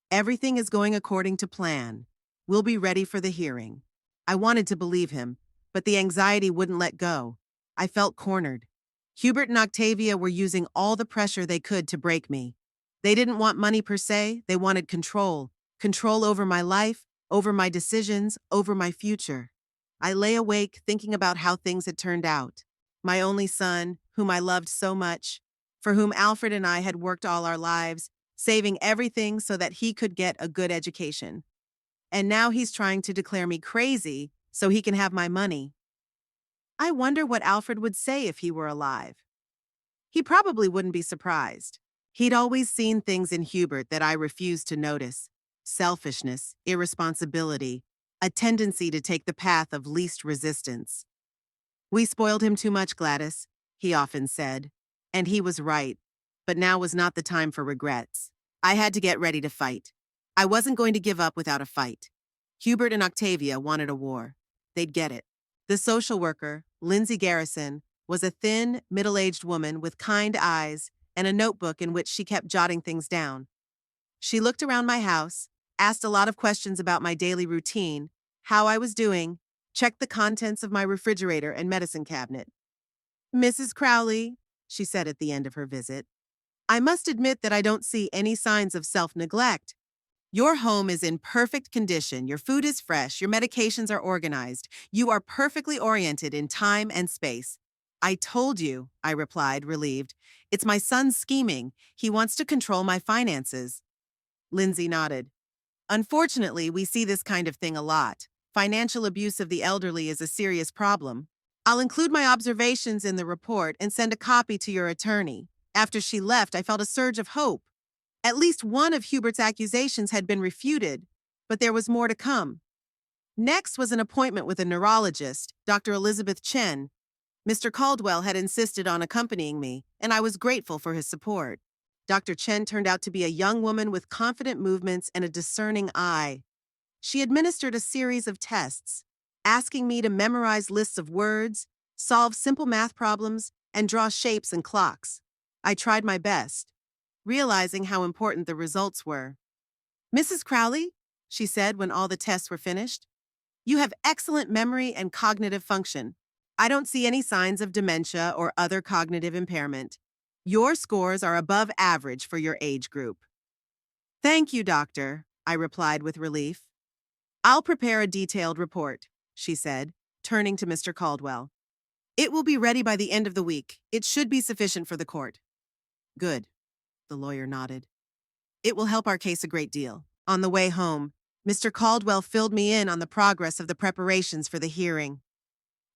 "Everything is going according to plan. We'll be ready for the hearing." I wanted to believe him, but the anxiety wouldn't let go. I felt cornered. Hubert and Octavia were using all the pressure they could to break me. They didn't want money per se, they wanted control. Control over my life, over my decisions, over my future. I lay awake thinking about how things had turned out. My only son, whom I loved so much, for whom Alfred and I had worked all our lives, saving everything so that he could get a good education. And now he's trying to declare me crazy so he can have my money. I wonder what Alfred would say if he were alive. He probably wouldn't be surprised. He'd always seen things in Hubert that I refused to notice: selfishness, irresponsibility, a tendency to take the path of least resistance. "We spoiled him too much, Gladys," he often said. And he was right. But now was not the time for regrets. I had to get ready to fight. I wasn't going to give up without a fight. Hubert and Octavia wanted a war. They'd get it. The social worker, Lindsay Garrison, was a thin, middle-aged woman with kind eyes and a notebook in which she kept jotting things down. She looked around my house, asked a lot of questions about my daily routine, how I was doing, checked the contents of my refrigerator and medicine cabinet. "Mrs. Crowley," she said at the end of her visit, "I must admit that I don't see any signs of self-neglect. Your home is in perfect condition, your food is fresh, your medications are organized, you are perfectly oriented in time and space." "I told you," I replied, relieved. "It's my son's scheming. He wants to control my finances." Lindsay nodded. "Unfortunately, we see this kind of thing a lot. Financial abuse of the elderly is a serious problem. I'll include my observations in the report and send a copy to your attorney." After she left, I felt a surge of hope. At least one of Hubert's accusations had been refuted, but there was more to come. Next was an appointment with a neurologist, Dr. Elizabeth Chen. Mr. Caldwell had insisted on accompanying me, and I was grateful for his support. Dr. Chen turned out to be a young woman with confident movements and a discerning eye. She administered a series of tests, asking me to memorize lists of words, solve simple math problems, and draw shapes and clocks. I tried my best, realizing how important the results were. "Mrs. Crowley," she said when all the tests were finished, "you have excellent memory and cognitive function. I don't see any signs of dementia or other cognitive impairment. Your scores are above average for your age group." "Thank you, doctor," I replied with relief. "I'll prepare a detailed report," she said, turning to Mr. Caldwell. "It will be ready by the end of the week. It should be sufficient for the court." "Good," the lawyer nodded. "It will help our case a great deal." On the way home, Mr. Caldwell filled me in on the progress of the preparations for the hearing.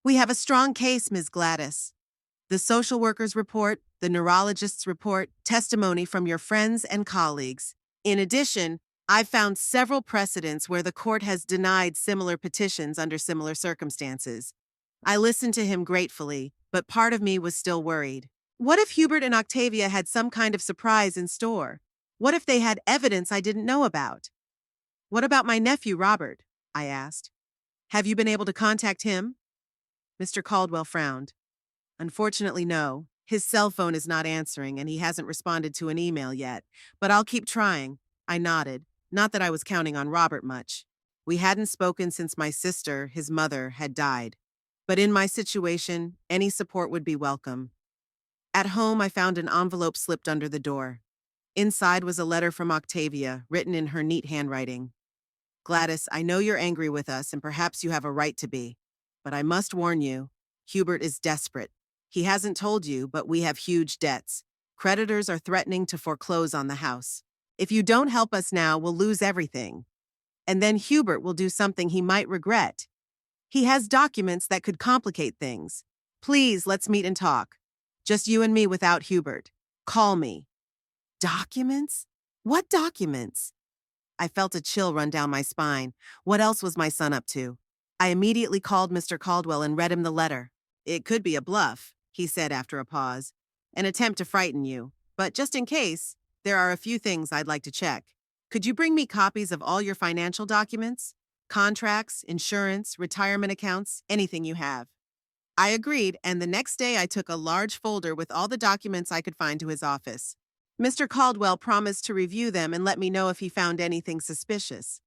"We have a strong case, Ms. Gladys. The social worker's report, the neurologist's report, testimony from your friends and colleagues. In addition, I've found several precedents where the court has denied similar petitions under similar circumstances." I listened to him gratefully, but part of me was still worried. What if Hubert and Octavia had some kind of surprise in store? What if they had evidence I didn't know about? "What about my nephew, Robert?" I asked. "Have you been able to contact him?" Mr. Caldwell frowned. "Unfortunately, no. His cell phone is not answering, and he hasn't responded to an email yet. But I'll keep trying." I nodded. Not that I was counting on Robert much. We hadn't spoken since my sister, his mother, had died. But in my situation, any support would be welcome. At home, I found an envelope slipped under the door. Inside was a letter from Octavia, written in her neat handwriting. "Gladys, I know you're angry with us, and perhaps you have a right to be. But I must warn you, Hubert is desperate. He hasn't told you, but we have huge debts. Creditors are threatening to foreclose on the house. If you don't help us now, we'll lose everything. And then Hubert will do something he might regret. He has documents that could complicate things. Please, let's meet and talk. Just you and me without Hubert. Call me." "Documents? What documents?" I felt a chill run down my spine. What else was my son up to? I immediately called Mr. Caldwell and read him the letter. It could be a bluff, he said after a pause. An attempt to frighten you. But just in case, there are a few things I'd like to check. Could you bring me copies of all your financial documents? Contracts, insurance, retirement accounts, anything you have. I agreed, and the next day I took a large folder with all the documents I could find to his office. Mr. Caldwell promised to review them and let me know if he found anything suspicious.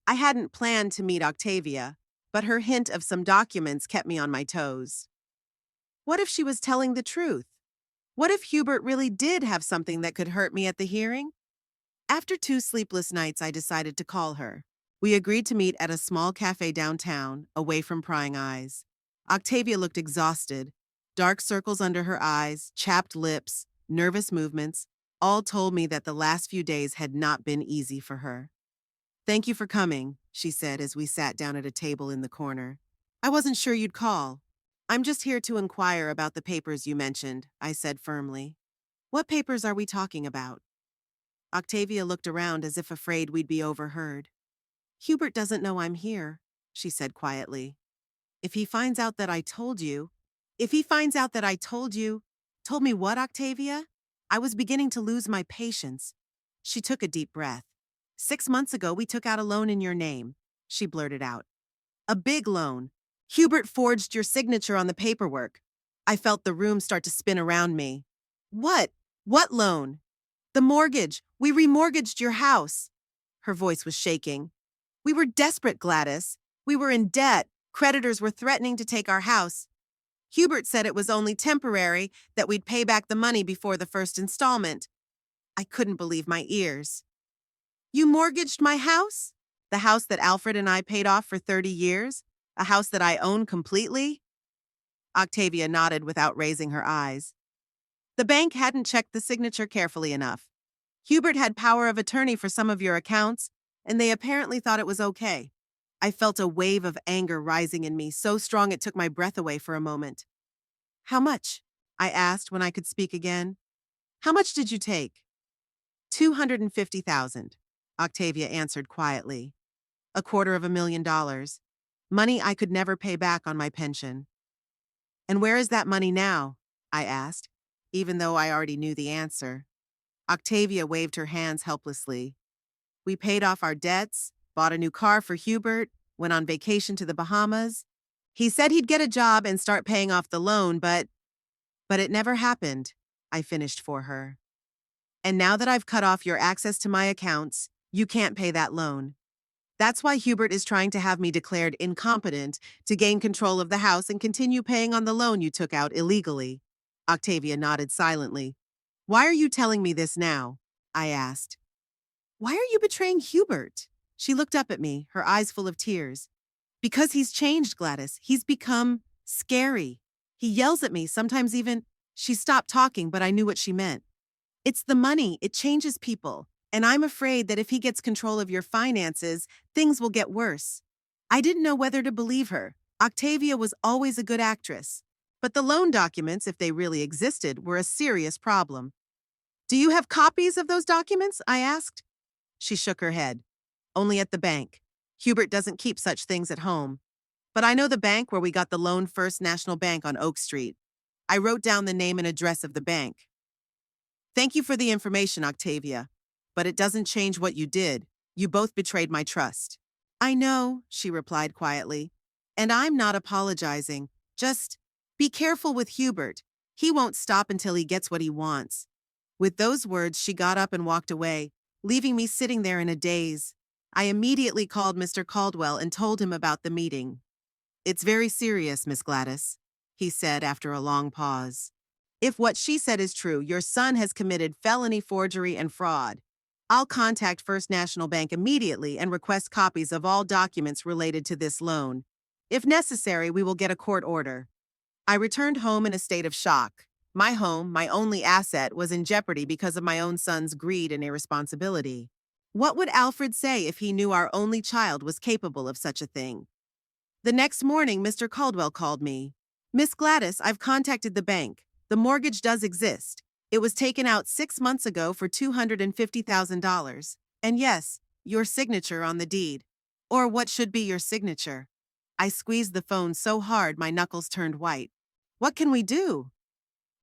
I hadn't planned to meet Octavia, but her hint of some documents kept me on my toes. What if she was telling the truth? What if Hubert really did have something that could hurt me at the hearing? After 2 sleepless nights, I decided to call her. We agreed to meet at a small cafe downtown, away from prying eyes. Octavia looked exhausted. Dark circles under her eyes, chapped lips, nervous movements, all told me that the last few days had not been easy for her. "Thank you for coming," she said as we sat down at a table in the corner. "I wasn't sure you'd call." "I'm just here to inquire about the papers you mentioned," I said firmly. "What papers are we talking about?" Octavia looked around as if afraid we'd be overheard. "Hubert doesn't know I'm here," she said quietly. If he finds out that I told you, told me what, Octavia?" I was beginning to lose my patience. She took a deep breath. "6 months ago, we took out a loan in your name," she blurted out. "A big loan. Hubert forged your signature on the paperwork." I felt the room start to spin around me. "What? What loan?" "The mortgage. We remortgaged your house." Her voice was shaking. "We were desperate, Gladys. We were in debt. Creditors were threatening to take our house. Hubert said it was only temporary, that we'd pay back the money before the first installment." I couldn't believe my ears. "You mortgaged my house? The house that Alfred and I paid off for 30 years? A house that I own completely?" Octavia nodded without raising her eyes. "The bank hadn't checked the signature carefully enough. Hubert had power of attorney for some of your accounts, and they apparently thought it was okay." I felt a wave of anger rising in me, so strong it took my breath away for a moment. "How much?" I asked when I could speak again. "How much did you take?" "250,000, Octavia answered quietly. $250,000. Money I could never pay back on my pension. "And where is that money now?" I asked, even though I already knew the answer. Octavia waved her hands helplessly. "We paid off our debts, bought a new car for Hubert, went on vacation to the Bahamas. He said he'd get a job and start paying off the loan, but it never happened," I finished for her. "And now that I've cut off your access to my accounts, you can't pay that loan. That's why Hubert is trying to have me declared incompetent to gain control of the house and continue paying on the loan you took out illegally." Octavia nodded silently. "Why are you telling me this now?" I asked. "Why are you betraying Hubert?" She looked up at me, her eyes full of tears. "Because he's changed, Gladys. He's become scary. He yells at me, sometimes even—" She stopped talking, but I knew what she meant. "It's the money. It changes people. And I'm afraid that if he gets control of your finances, things will get worse." I didn't know whether to believe her. Octavia was always a good actress. But the loan documents, if they really existed, were a serious problem. "Do you have copies of those documents?" I asked. She shook her head. "Only at the bank. Hubert doesn't keep such things at home. But I know the bank where we got the loan, First National Bank on Oak Street." I wrote down the name and address of the bank. "Thank you for the information, Octavia. But it doesn't change what you did. You both betrayed my trust." "I know," she replied quietly. "And I'm not apologizing. Just be careful with Hubert. He won't stop until he gets what he wants." With those words, she got up and walked away, leaving me sitting there in a daze. I immediately called Mr. Caldwell and told him about the meeting. "It's very serious, Miss Gladys," he said after a long pause. "If what she said is true, your son has committed felony forgery and fraud. I'll contact First National Bank immediately and request copies of all documents related to this loan. If necessary, we will get a court order." I returned home in a state of shock. My home, my only asset, was in jeopardy because of my own son's greed and irresponsibility. What would Alfred say if he knew our only child was capable of such a thing? The next morning, Mr. Caldwell called me. "Miss Gladys, I've contacted the bank. The mortgage does exist. It was taken out 6 months ago for $250,000. And yes, Your signature on the deed. Or what should be your signature. I squeezed the phone so hard my knuckles turned white. What can we do?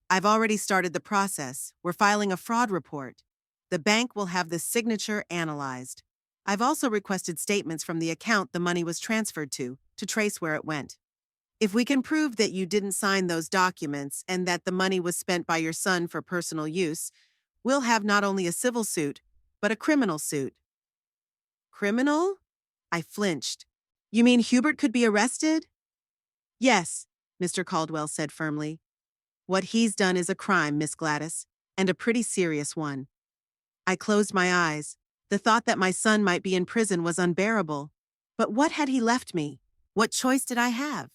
I've already started the process. We're filing a fraud report. The bank will have the signature analyzed. I've also requested statements from the account the money was transferred to trace where it went. If we can prove that you didn't sign those documents and that the money was spent by your son for personal use, we'll have not only a civil suit, but a criminal suit. Criminal? I flinched. You mean Hubert could be arrested? Yes, Mr. Caldwell said firmly. What he's done is a crime, Miss Gladys, and a pretty serious one. I closed my eyes. The thought that my son might be in prison was unbearable. But what had he left me? What choice did I have?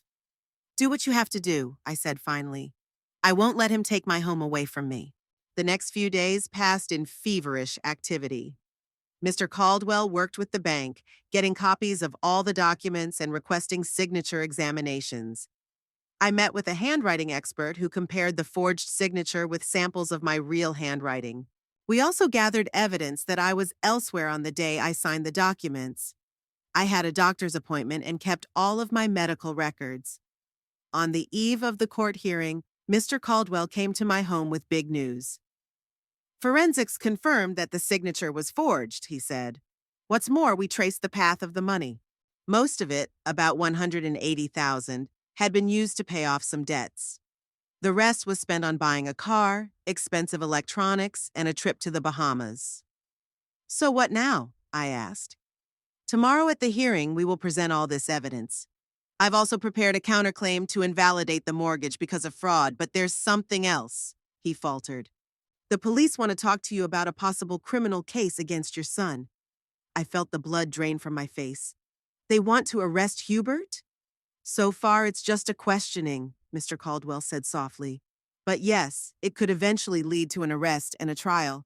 Do what you have to do, I said finally. I won't let him take my home away from me. The next few days passed in feverish activity. Mr. Caldwell worked with the bank, getting copies of all the documents and requesting signature examinations. I met with a handwriting expert who compared the forged signature with samples of my real handwriting. We also gathered evidence that I was elsewhere on the day I signed the documents. I had a doctor's appointment and kept all of my medical records. On the eve of the court hearing, Mr. Caldwell came to my home with big news. Forensics confirmed that the signature was forged, he said. What's more, we traced the path of the money. Most of it, about $180,000, had been used to pay off some debts. The rest was spent on buying a car, expensive electronics, and a trip to the Bahamas. So what now? I asked. Tomorrow at the hearing, we will present all this evidence. I've also prepared a counterclaim to invalidate the mortgage because of fraud, but there's something else, he faltered. The police want to talk to you about a possible criminal case against your son. I felt the blood drain from my face. They want to arrest Hubert? So far, it's just a questioning, Mr. Caldwell said softly. But yes, it could eventually lead to an arrest and a trial.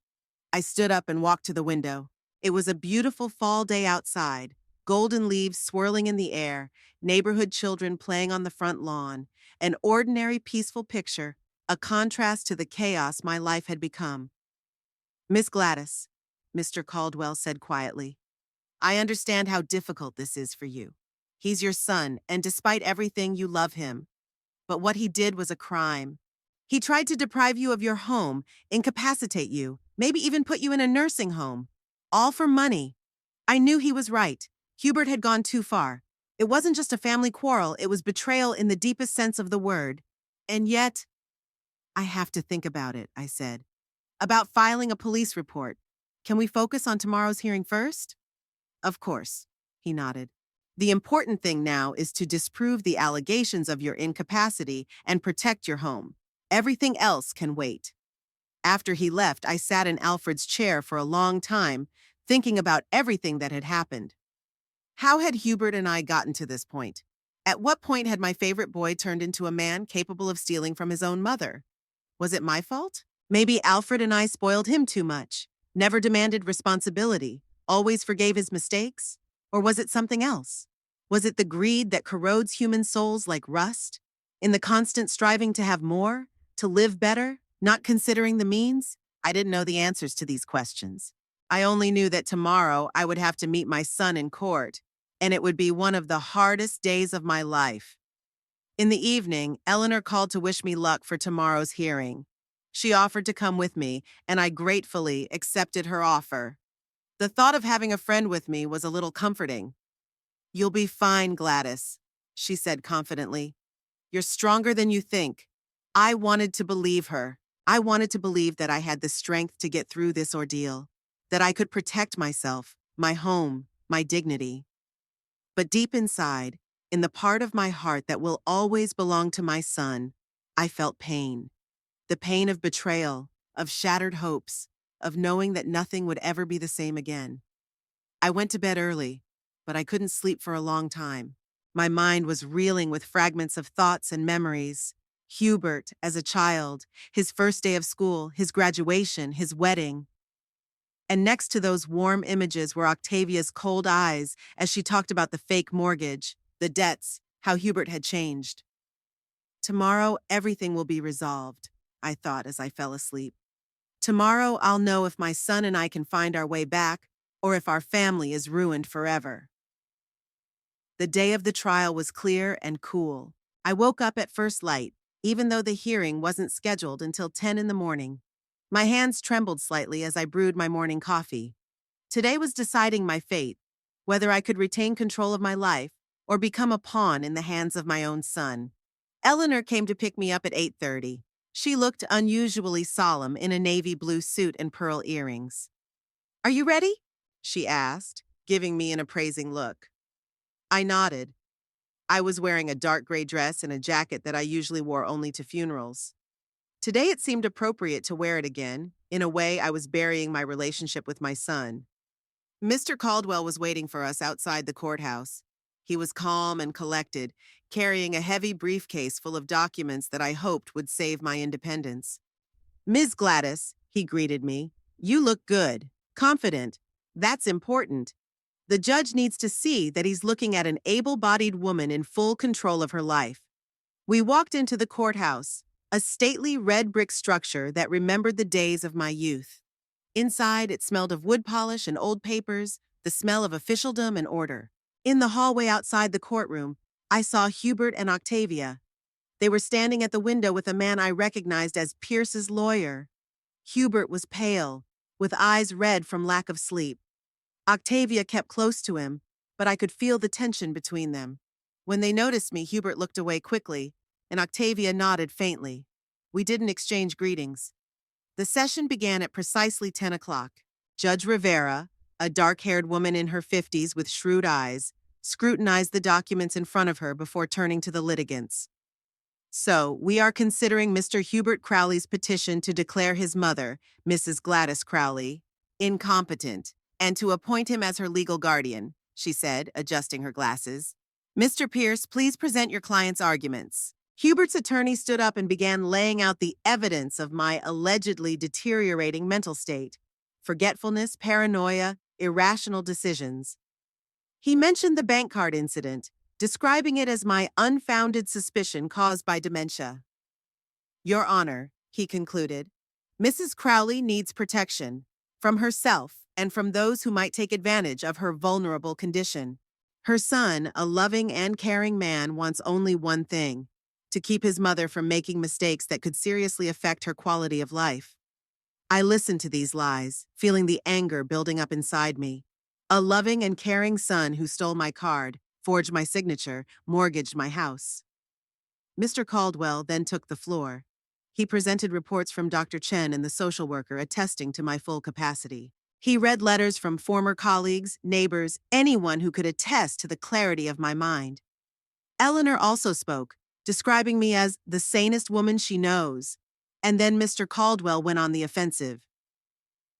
I stood up and walked to the window. It was a beautiful fall day outside, golden leaves swirling in the air, neighborhood children playing on the front lawn, an ordinary peaceful picture, a contrast to the chaos my life had become. Miss Gladys, Mr. Caldwell said quietly, I understand how difficult this is for you. He's your son, and despite everything, you love him. But what he did was a crime. He tried to deprive you of your home, incapacitate you, maybe even put you in a nursing home. All for money. I knew he was right. Hubert had gone too far. It wasn't just a family quarrel, it was betrayal in the deepest sense of the word. And yet, I have to think about it, I said. About filing a police report. Can we focus on tomorrow's hearing first? Of course, he nodded. The important thing now is to disprove the allegations of your incapacity and protect your home. Everything else can wait. After he left, I sat in Alfred's chair for a long time, thinking about everything that had happened. How had Hubert and I gotten to this point? At what point had my favorite boy turned into a man capable of stealing from his own mother? Was it my fault? Maybe Alfred and I spoiled him too much, never demanded responsibility, always forgave his mistakes? Or was it something else? Was it the greed that corrodes human souls like rust? In the constant striving to have more, to live better, not considering the means? I didn't know the answers to these questions. I only knew that tomorrow I would have to meet my son in court, and it would be one of the hardest days of my life. In the evening, Eleanor called to wish me luck for tomorrow's hearing. She offered to come with me, and I gratefully accepted her offer. The thought of having a friend with me was a little comforting. You'll be fine, Gladys, she said confidently. You're stronger than you think. I wanted to believe her. I wanted to believe that I had the strength to get through this ordeal, that I could protect myself, my home, my dignity. But deep inside, in the part of my heart that will always belong to my son, I felt pain. The pain of betrayal, of shattered hopes, of knowing that nothing would ever be the same again. I went to bed early, but I couldn't sleep for a long time. My mind was reeling with fragments of thoughts and memories. Hubert as a child, his first day of school, his graduation, his wedding. And next to those warm images were Octavia's cold eyes as she talked about the fake mortgage, the debts, how Hubert had changed. Tomorrow, everything will be resolved, I thought as I fell asleep. Tomorrow, I'll know if my son and I can find our way back, or if our family is ruined forever. The day of the trial was clear and cool. I woke up at first light, even though the hearing wasn't scheduled until 10 in the morning. My hands trembled slightly as I brewed my morning coffee. Today was deciding my fate, whether I could retain control of my life or become a pawn in the hands of my own son. Eleanor came to pick me up at 8:30. She looked unusually solemn in a navy blue suit and pearl earrings. "Are you ready?" she asked, giving me an appraising look. I nodded. I was wearing a dark gray dress and a jacket that I usually wore only to funerals. Today it seemed appropriate to wear it again. In a way, I was burying my relationship with my son. Mr. Caldwell was waiting for us outside the courthouse. He was calm and collected, carrying a heavy briefcase full of documents that I hoped would save my independence. "Ms. Gladys," he greeted me, "you look good, confident. That's important. The judge needs to see that he's looking at an able-bodied woman in full control of her life." We walked into the courthouse, a stately red brick structure that remembered the days of my youth. Inside, it smelled of wood polish and old papers, the smell of officialdom and order. In the hallway outside the courtroom, I saw Hubert and Octavia. They were standing at the window with a man I recognized as Pierce's lawyer. Hubert was pale, with eyes red from lack of sleep. Octavia kept close to him, but I could feel the tension between them. When they noticed me, Hubert looked away quickly, and Octavia nodded faintly. We didn't exchange greetings. The session began at precisely 10 o'clock. Judge Rivera, a dark-haired woman in her 50s with shrewd eyes, scrutinized the documents in front of her before turning to the litigants. "So, we are considering Mr. Hubert Crowley's petition to declare his mother, Mrs. Gladys Crowley, incompetent, and to appoint him as her legal guardian," she said, adjusting her glasses. "Mr. Pierce, please present your client's arguments." Hubert's attorney stood up and began laying out the evidence of my allegedly deteriorating mental state: forgetfulness, paranoia, irrational decisions. He mentioned the bank card incident, describing it as my unfounded suspicion caused by dementia. "Your Honor," he concluded, "Mrs. Crowley needs protection from herself and from those who might take advantage of her vulnerable condition. Her son, a loving and caring man, wants only one thing: to keep his mother from making mistakes that could seriously affect her quality of life." I listened to these lies, feeling the anger building up inside me. A loving and caring son who stole my card, forged my signature, mortgaged my house. Mr. Caldwell then took the floor. He presented reports from Dr. Chen and the social worker attesting to my full capacity. He read letters from former colleagues, neighbors, anyone who could attest to the clarity of my mind. Eleanor also spoke, describing me as the sanest woman she knows. And then Mr. Caldwell went on the offensive.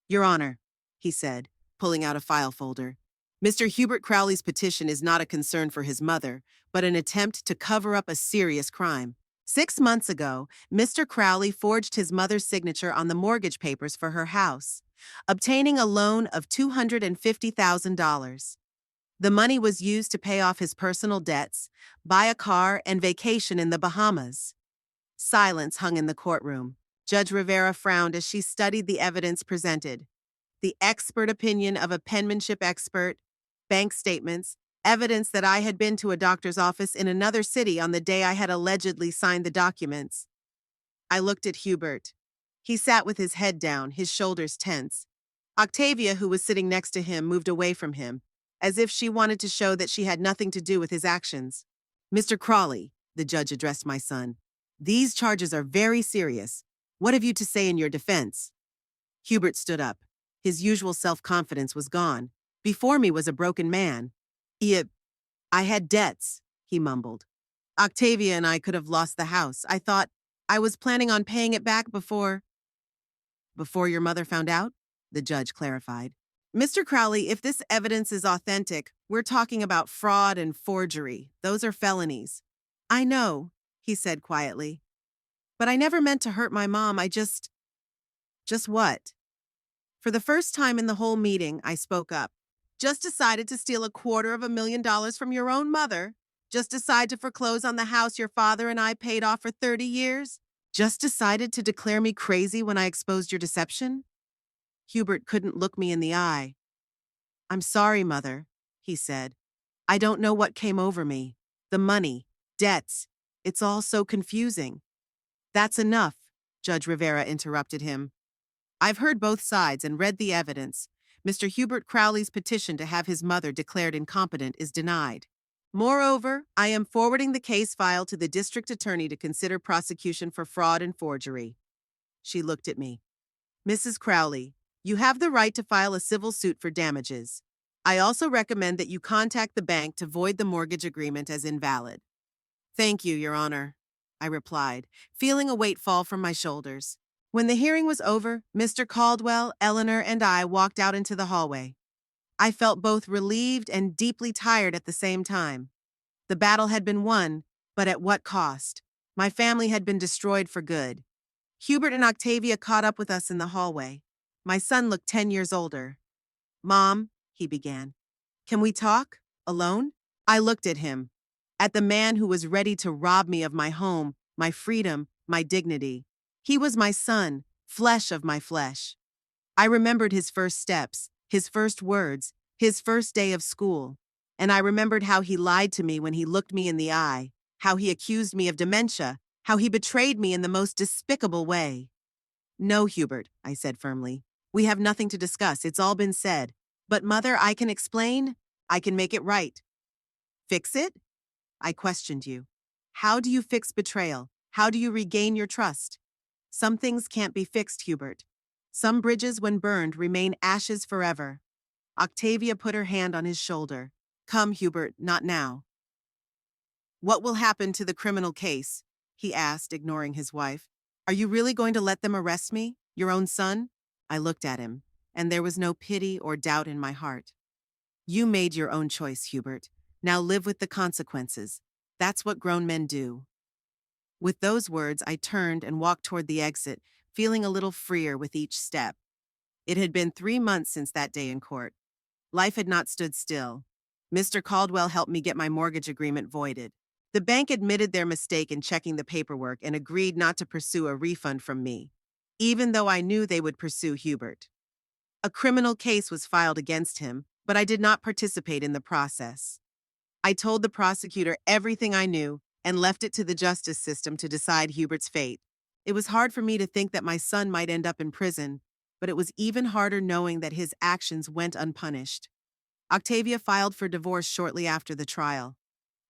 "Your Honor," he said, pulling out a file folder, "Mr. Hubert Crowley's petition is not a concern for his mother, but an attempt to cover up a serious crime. 6 months ago, Mr. Crowley forged his mother's signature on the mortgage papers for her house, obtaining a loan of $250,000. The money was used to pay off his personal debts, buy a car, and vacation in the Bahamas." Silence hung in the courtroom. Judge Rivera frowned as she studied the evidence presented. The expert opinion of a penmanship expert, bank statements, evidence that I had been to a doctor's office in another city on the day I had allegedly signed the documents. I looked at Hubert. He sat with his head down, his shoulders tense. Octavia, who was sitting next to him, moved away from him, as if she wanted to show that she had nothing to do with his actions. "Mr. Crowley," the judge addressed my son, "these charges are very serious. What have you to say in your defense?" Hubert stood up. His usual self-confidence was gone. Before me was a broken man. I had debts," he mumbled. "Octavia and I could have lost the house. I was planning on paying it back before your mother found out," the judge clarified. "Mr. Crowley, if this evidence is authentic, we're talking about fraud and forgery. Those are felonies." "I know," he said quietly. "But I never meant to hurt my mom. Just what?" For the first time in the whole meeting, I spoke up. "Just decided to steal $250,000 from your own mother? Just decide to foreclose on the house your father and I paid off for 30 years? Just decided to declare me crazy when I exposed your deception?" Hubert couldn't look me in the eye. I'm sorry, Mother, he said. I don't know what came over me. The money, debts, it's all so confusing. That's enough, Judge Rivera interrupted him. I've heard both sides and read the evidence. Mr. Hubert Crowley's petition to have his mother declared incompetent is denied. Moreover, I am forwarding the case file to the district attorney to consider prosecution for fraud and forgery. She looked at me. Mrs. Crowley, you have the right to file a civil suit for damages. I also recommend that you contact the bank to void the mortgage agreement as invalid. Thank you, Your Honor, I replied, feeling a weight fall from my shoulders. When the hearing was over, Mr. Caldwell, Eleanor, and I walked out into the hallway. I felt both relieved and deeply tired at the same time. The battle had been won, but at what cost? My family had been destroyed for good. Hubert and Octavia caught up with us in the hallway. My son looked 10 years older. Mom, he began. Can we talk? Alone? I looked at him. At the man who was ready to rob me of my home, my freedom, my dignity. He was my son, flesh of my flesh. I remembered his first steps, his first words, his first day of school. And I remembered how he lied to me when he looked me in the eye, how he accused me of dementia, how he betrayed me in the most despicable way. No, Hubert, I said firmly. We have nothing to discuss. It's all been said. But, Mother, I can explain. I can make it right. Fix it? I questioned you. How do you fix betrayal? How do you regain your trust? Some things can't be fixed, Hubert. Some bridges, when burned, remain ashes forever. Octavia put her hand on his shoulder. Come, Hubert, not now. What will happen to the criminal case? He asked, ignoring his wife. Are you really going to let them arrest me, your own son? I looked at him, and there was no pity or doubt in my heart. You made your own choice, Hubert. Now live with the consequences. That's what grown men do. With those words, I turned and walked toward the exit, feeling a little freer with each step. It had been 3 months since that day in court. Life had not stood still. Mr. Caldwell helped me get my mortgage agreement voided. The bank admitted their mistake in checking the paperwork and agreed not to pursue a refund from me, even though I knew they would pursue Hubert. A criminal case was filed against him, but I did not participate in the process. I told the prosecutor everything I knew and left it to the justice system to decide Hubert's fate. It was hard for me to think that my son might end up in prison, but it was even harder knowing that his actions went unpunished. Octavia filed for divorce shortly after the trial.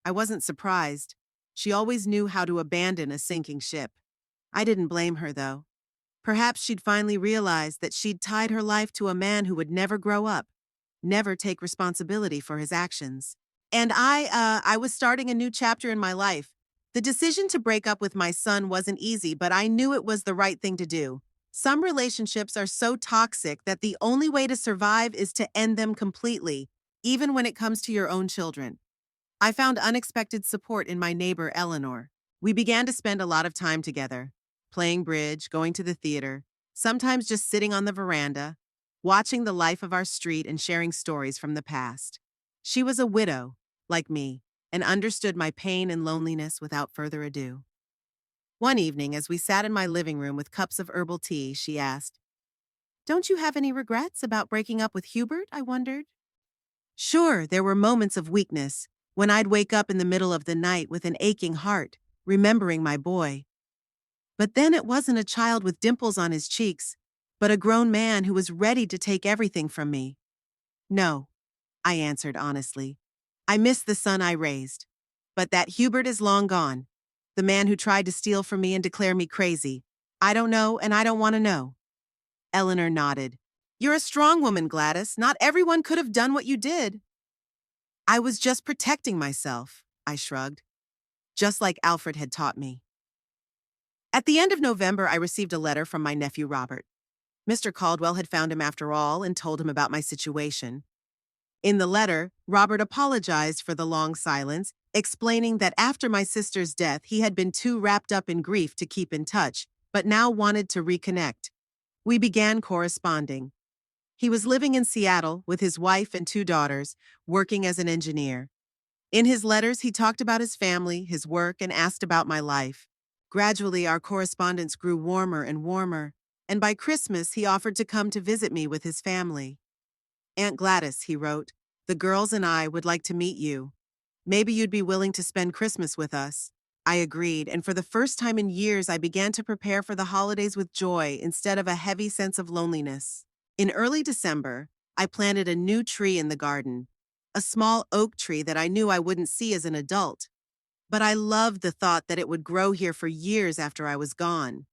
I wasn't surprised. She always knew how to abandon a sinking ship. I didn't blame her, though. Perhaps she'd finally realized that she'd tied her life to a man who would never grow up, never take responsibility for his actions. And I was starting a new chapter in my life. The decision to break up with my son wasn't easy, but I knew it was the right thing to do. Some relationships are so toxic that the only way to survive is to end them completely, even when it comes to your own children. I found unexpected support in my neighbor, Eleanor. We began to spend a lot of time together, playing bridge, going to the theater, sometimes just sitting on the veranda, watching the life of our street and sharing stories from the past. She was a widow, like me, and understood my pain and loneliness without further ado. One evening, as we sat in my living room with cups of herbal tea, she asked, "Don't you have any regrets about breaking up with Hubert?" I wondered. Sure, there were moments of weakness, when I'd wake up in the middle of the night with an aching heart, remembering my boy. But then it wasn't a child with dimples on his cheeks, but a grown man who was ready to take everything from me. No, I answered honestly. I miss the son I raised. But that Hubert is long gone. The man who tried to steal from me and declare me crazy. I don't know, and I don't want to know. Eleanor nodded. You're a strong woman, Gladys. Not everyone could have done what you did. I was just protecting myself, I shrugged, just like Alfred had taught me. At the end of November, I received a letter from my nephew Robert. Mr. Caldwell had found him after all and told him about my situation. In the letter, Robert apologized for the long silence, explaining that after my sister's death, he had been too wrapped up in grief to keep in touch, but now wanted to reconnect. We began corresponding. He was living in Seattle with his wife and 2 daughters, working as an engineer. In his letters, he talked about his family, his work, and asked about my life. Gradually, our correspondence grew warmer and warmer, and by Christmas, he offered to come to visit me with his family. Aunt Gladys, he wrote, the girls and I would like to meet you. Maybe you'd be willing to spend Christmas with us. I agreed, and for the first time in years, I began to prepare for the holidays with joy instead of a heavy sense of loneliness. In early December, I planted a new tree in the garden, a small oak tree that I knew I wouldn't see as an adult. But I loved the thought that it would grow here for years after I was gone.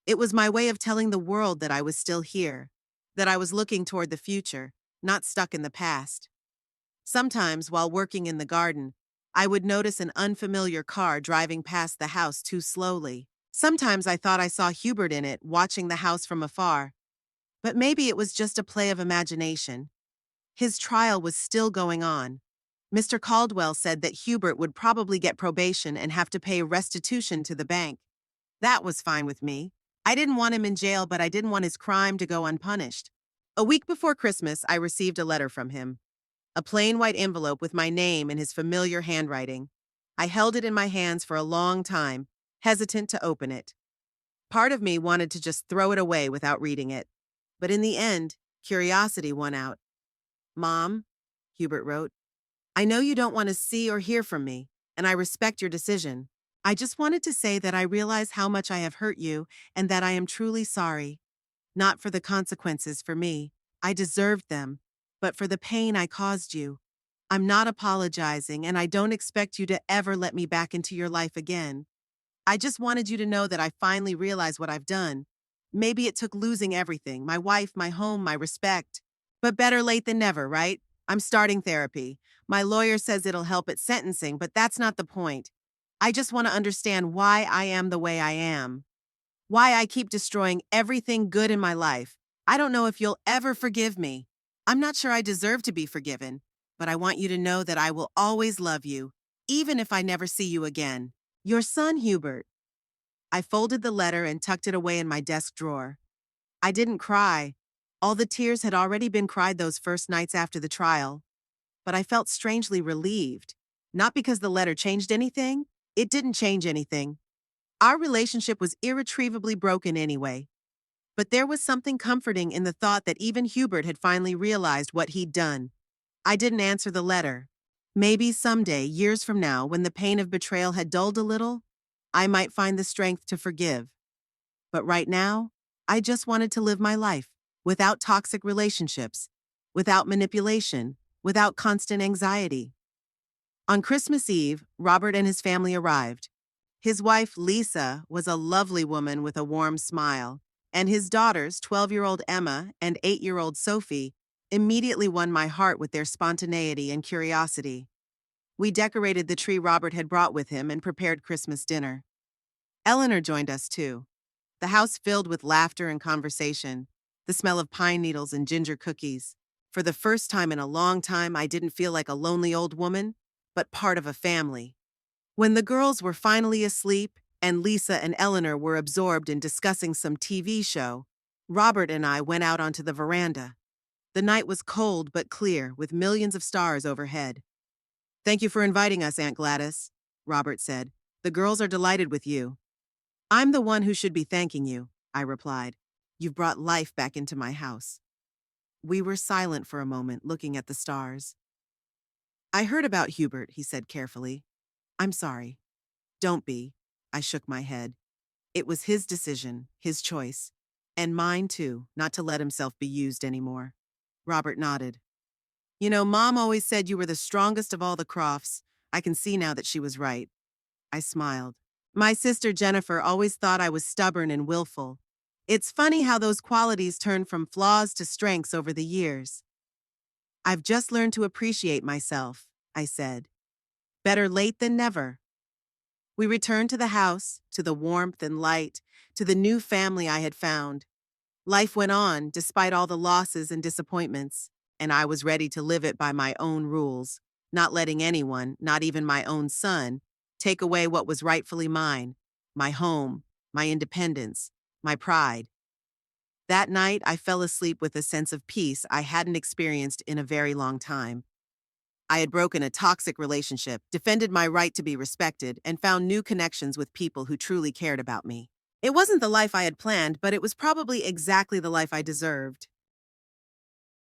It was my way of telling the world that I was still here, that I was looking toward the future, not stuck in the past. Sometimes, while working in the garden, I would notice an unfamiliar car driving past the house too slowly. Sometimes I thought I saw Hubert in it, watching the house from afar. But maybe it was just a play of imagination. His trial was still going on. Mr. Caldwell said that Hubert would probably get probation and have to pay restitution to the bank. That was fine with me. I didn't want him in jail, but I didn't want his crime to go unpunished. A week before Christmas, I received a letter from him. A plain white envelope with my name in his familiar handwriting. I held it in my hands for a long time, hesitant to open it. Part of me wanted to just throw it away without reading it. But in the end, curiosity won out. Mom, Hubert wrote, I know you don't want to see or hear from me, and I respect your decision. I just wanted to say that I realize how much I have hurt you and that I am truly sorry. Not for the consequences for me. I deserved them, but for the pain I caused you. I'm not apologizing, and I don't expect you to ever let me back into your life again. I just wanted you to know that I finally realized what I've done. Maybe it took losing everything, my wife, my home, my respect. But better late than never, right? I'm starting therapy. My lawyer says it'll help at sentencing, but that's not the point. I just want to understand why I am the way I am. Why I keep destroying everything good in my life. I don't know if you'll ever forgive me. I'm not sure I deserve to be forgiven, but I want you to know that I will always love you, even if I never see you again. Your son, Hubert. I folded the letter and tucked it away in my desk drawer. I didn't cry. All the tears had already been cried those first nights after the trial. But I felt strangely relieved. Not because the letter changed anything. It didn't change anything. Our relationship was irretrievably broken anyway. But there was something comforting in the thought that even Hubert had finally realized what he'd done. I didn't answer the letter. Maybe someday, years from now, when the pain of betrayal had dulled a little, I might find the strength to forgive. But right now, I just wanted to live my life, without toxic relationships, without manipulation, without constant anxiety. On Christmas Eve, Robert and his family arrived. His wife, Lisa, was a lovely woman with a warm smile, and his daughters, 12-year-old Emma and 8-year-old Sophie, immediately won my heart with their spontaneity and curiosity. We decorated the tree Robert had brought with him and prepared Christmas dinner. Eleanor joined us too. The house filled with laughter and conversation, the smell of pine needles and ginger cookies. For the first time in a long time, I didn't feel like a lonely old woman, but part of a family. When the girls were finally asleep and Lisa and Eleanor were absorbed in discussing some TV show, Robert and I went out onto the veranda. The night was cold but clear, with millions of stars overhead. Thank you for inviting us, Aunt Gladys, Robert said. The girls are delighted with you. I'm the one who should be thanking you, I replied. You've brought life back into my house. We were silent for a moment, looking at the stars. I heard about Hubert, he said carefully. I'm sorry. Don't be. I shook my head. It was his decision, his choice. And mine too, not to let himself be used anymore. Robert nodded. You know, Mom always said you were the strongest of all the Crofts. I can see now that she was right. I smiled. My sister Jennifer always thought I was stubborn and willful. It's funny how those qualities turn from flaws to strengths over the years. I've just learned to appreciate myself, I said. Better late than never. We returned to the house, to the warmth and light, to the new family I had found. Life went on, despite all the losses and disappointments, and I was ready to live it by my own rules, not letting anyone, not even my own son, take away what was rightfully mine, my home, my independence, my pride. That night, I fell asleep with a sense of peace I hadn't experienced in a very long time. I had broken a toxic relationship, defended my right to be respected, and found new connections with people who truly cared about me. It wasn't the life I had planned, but it was probably exactly the life I deserved.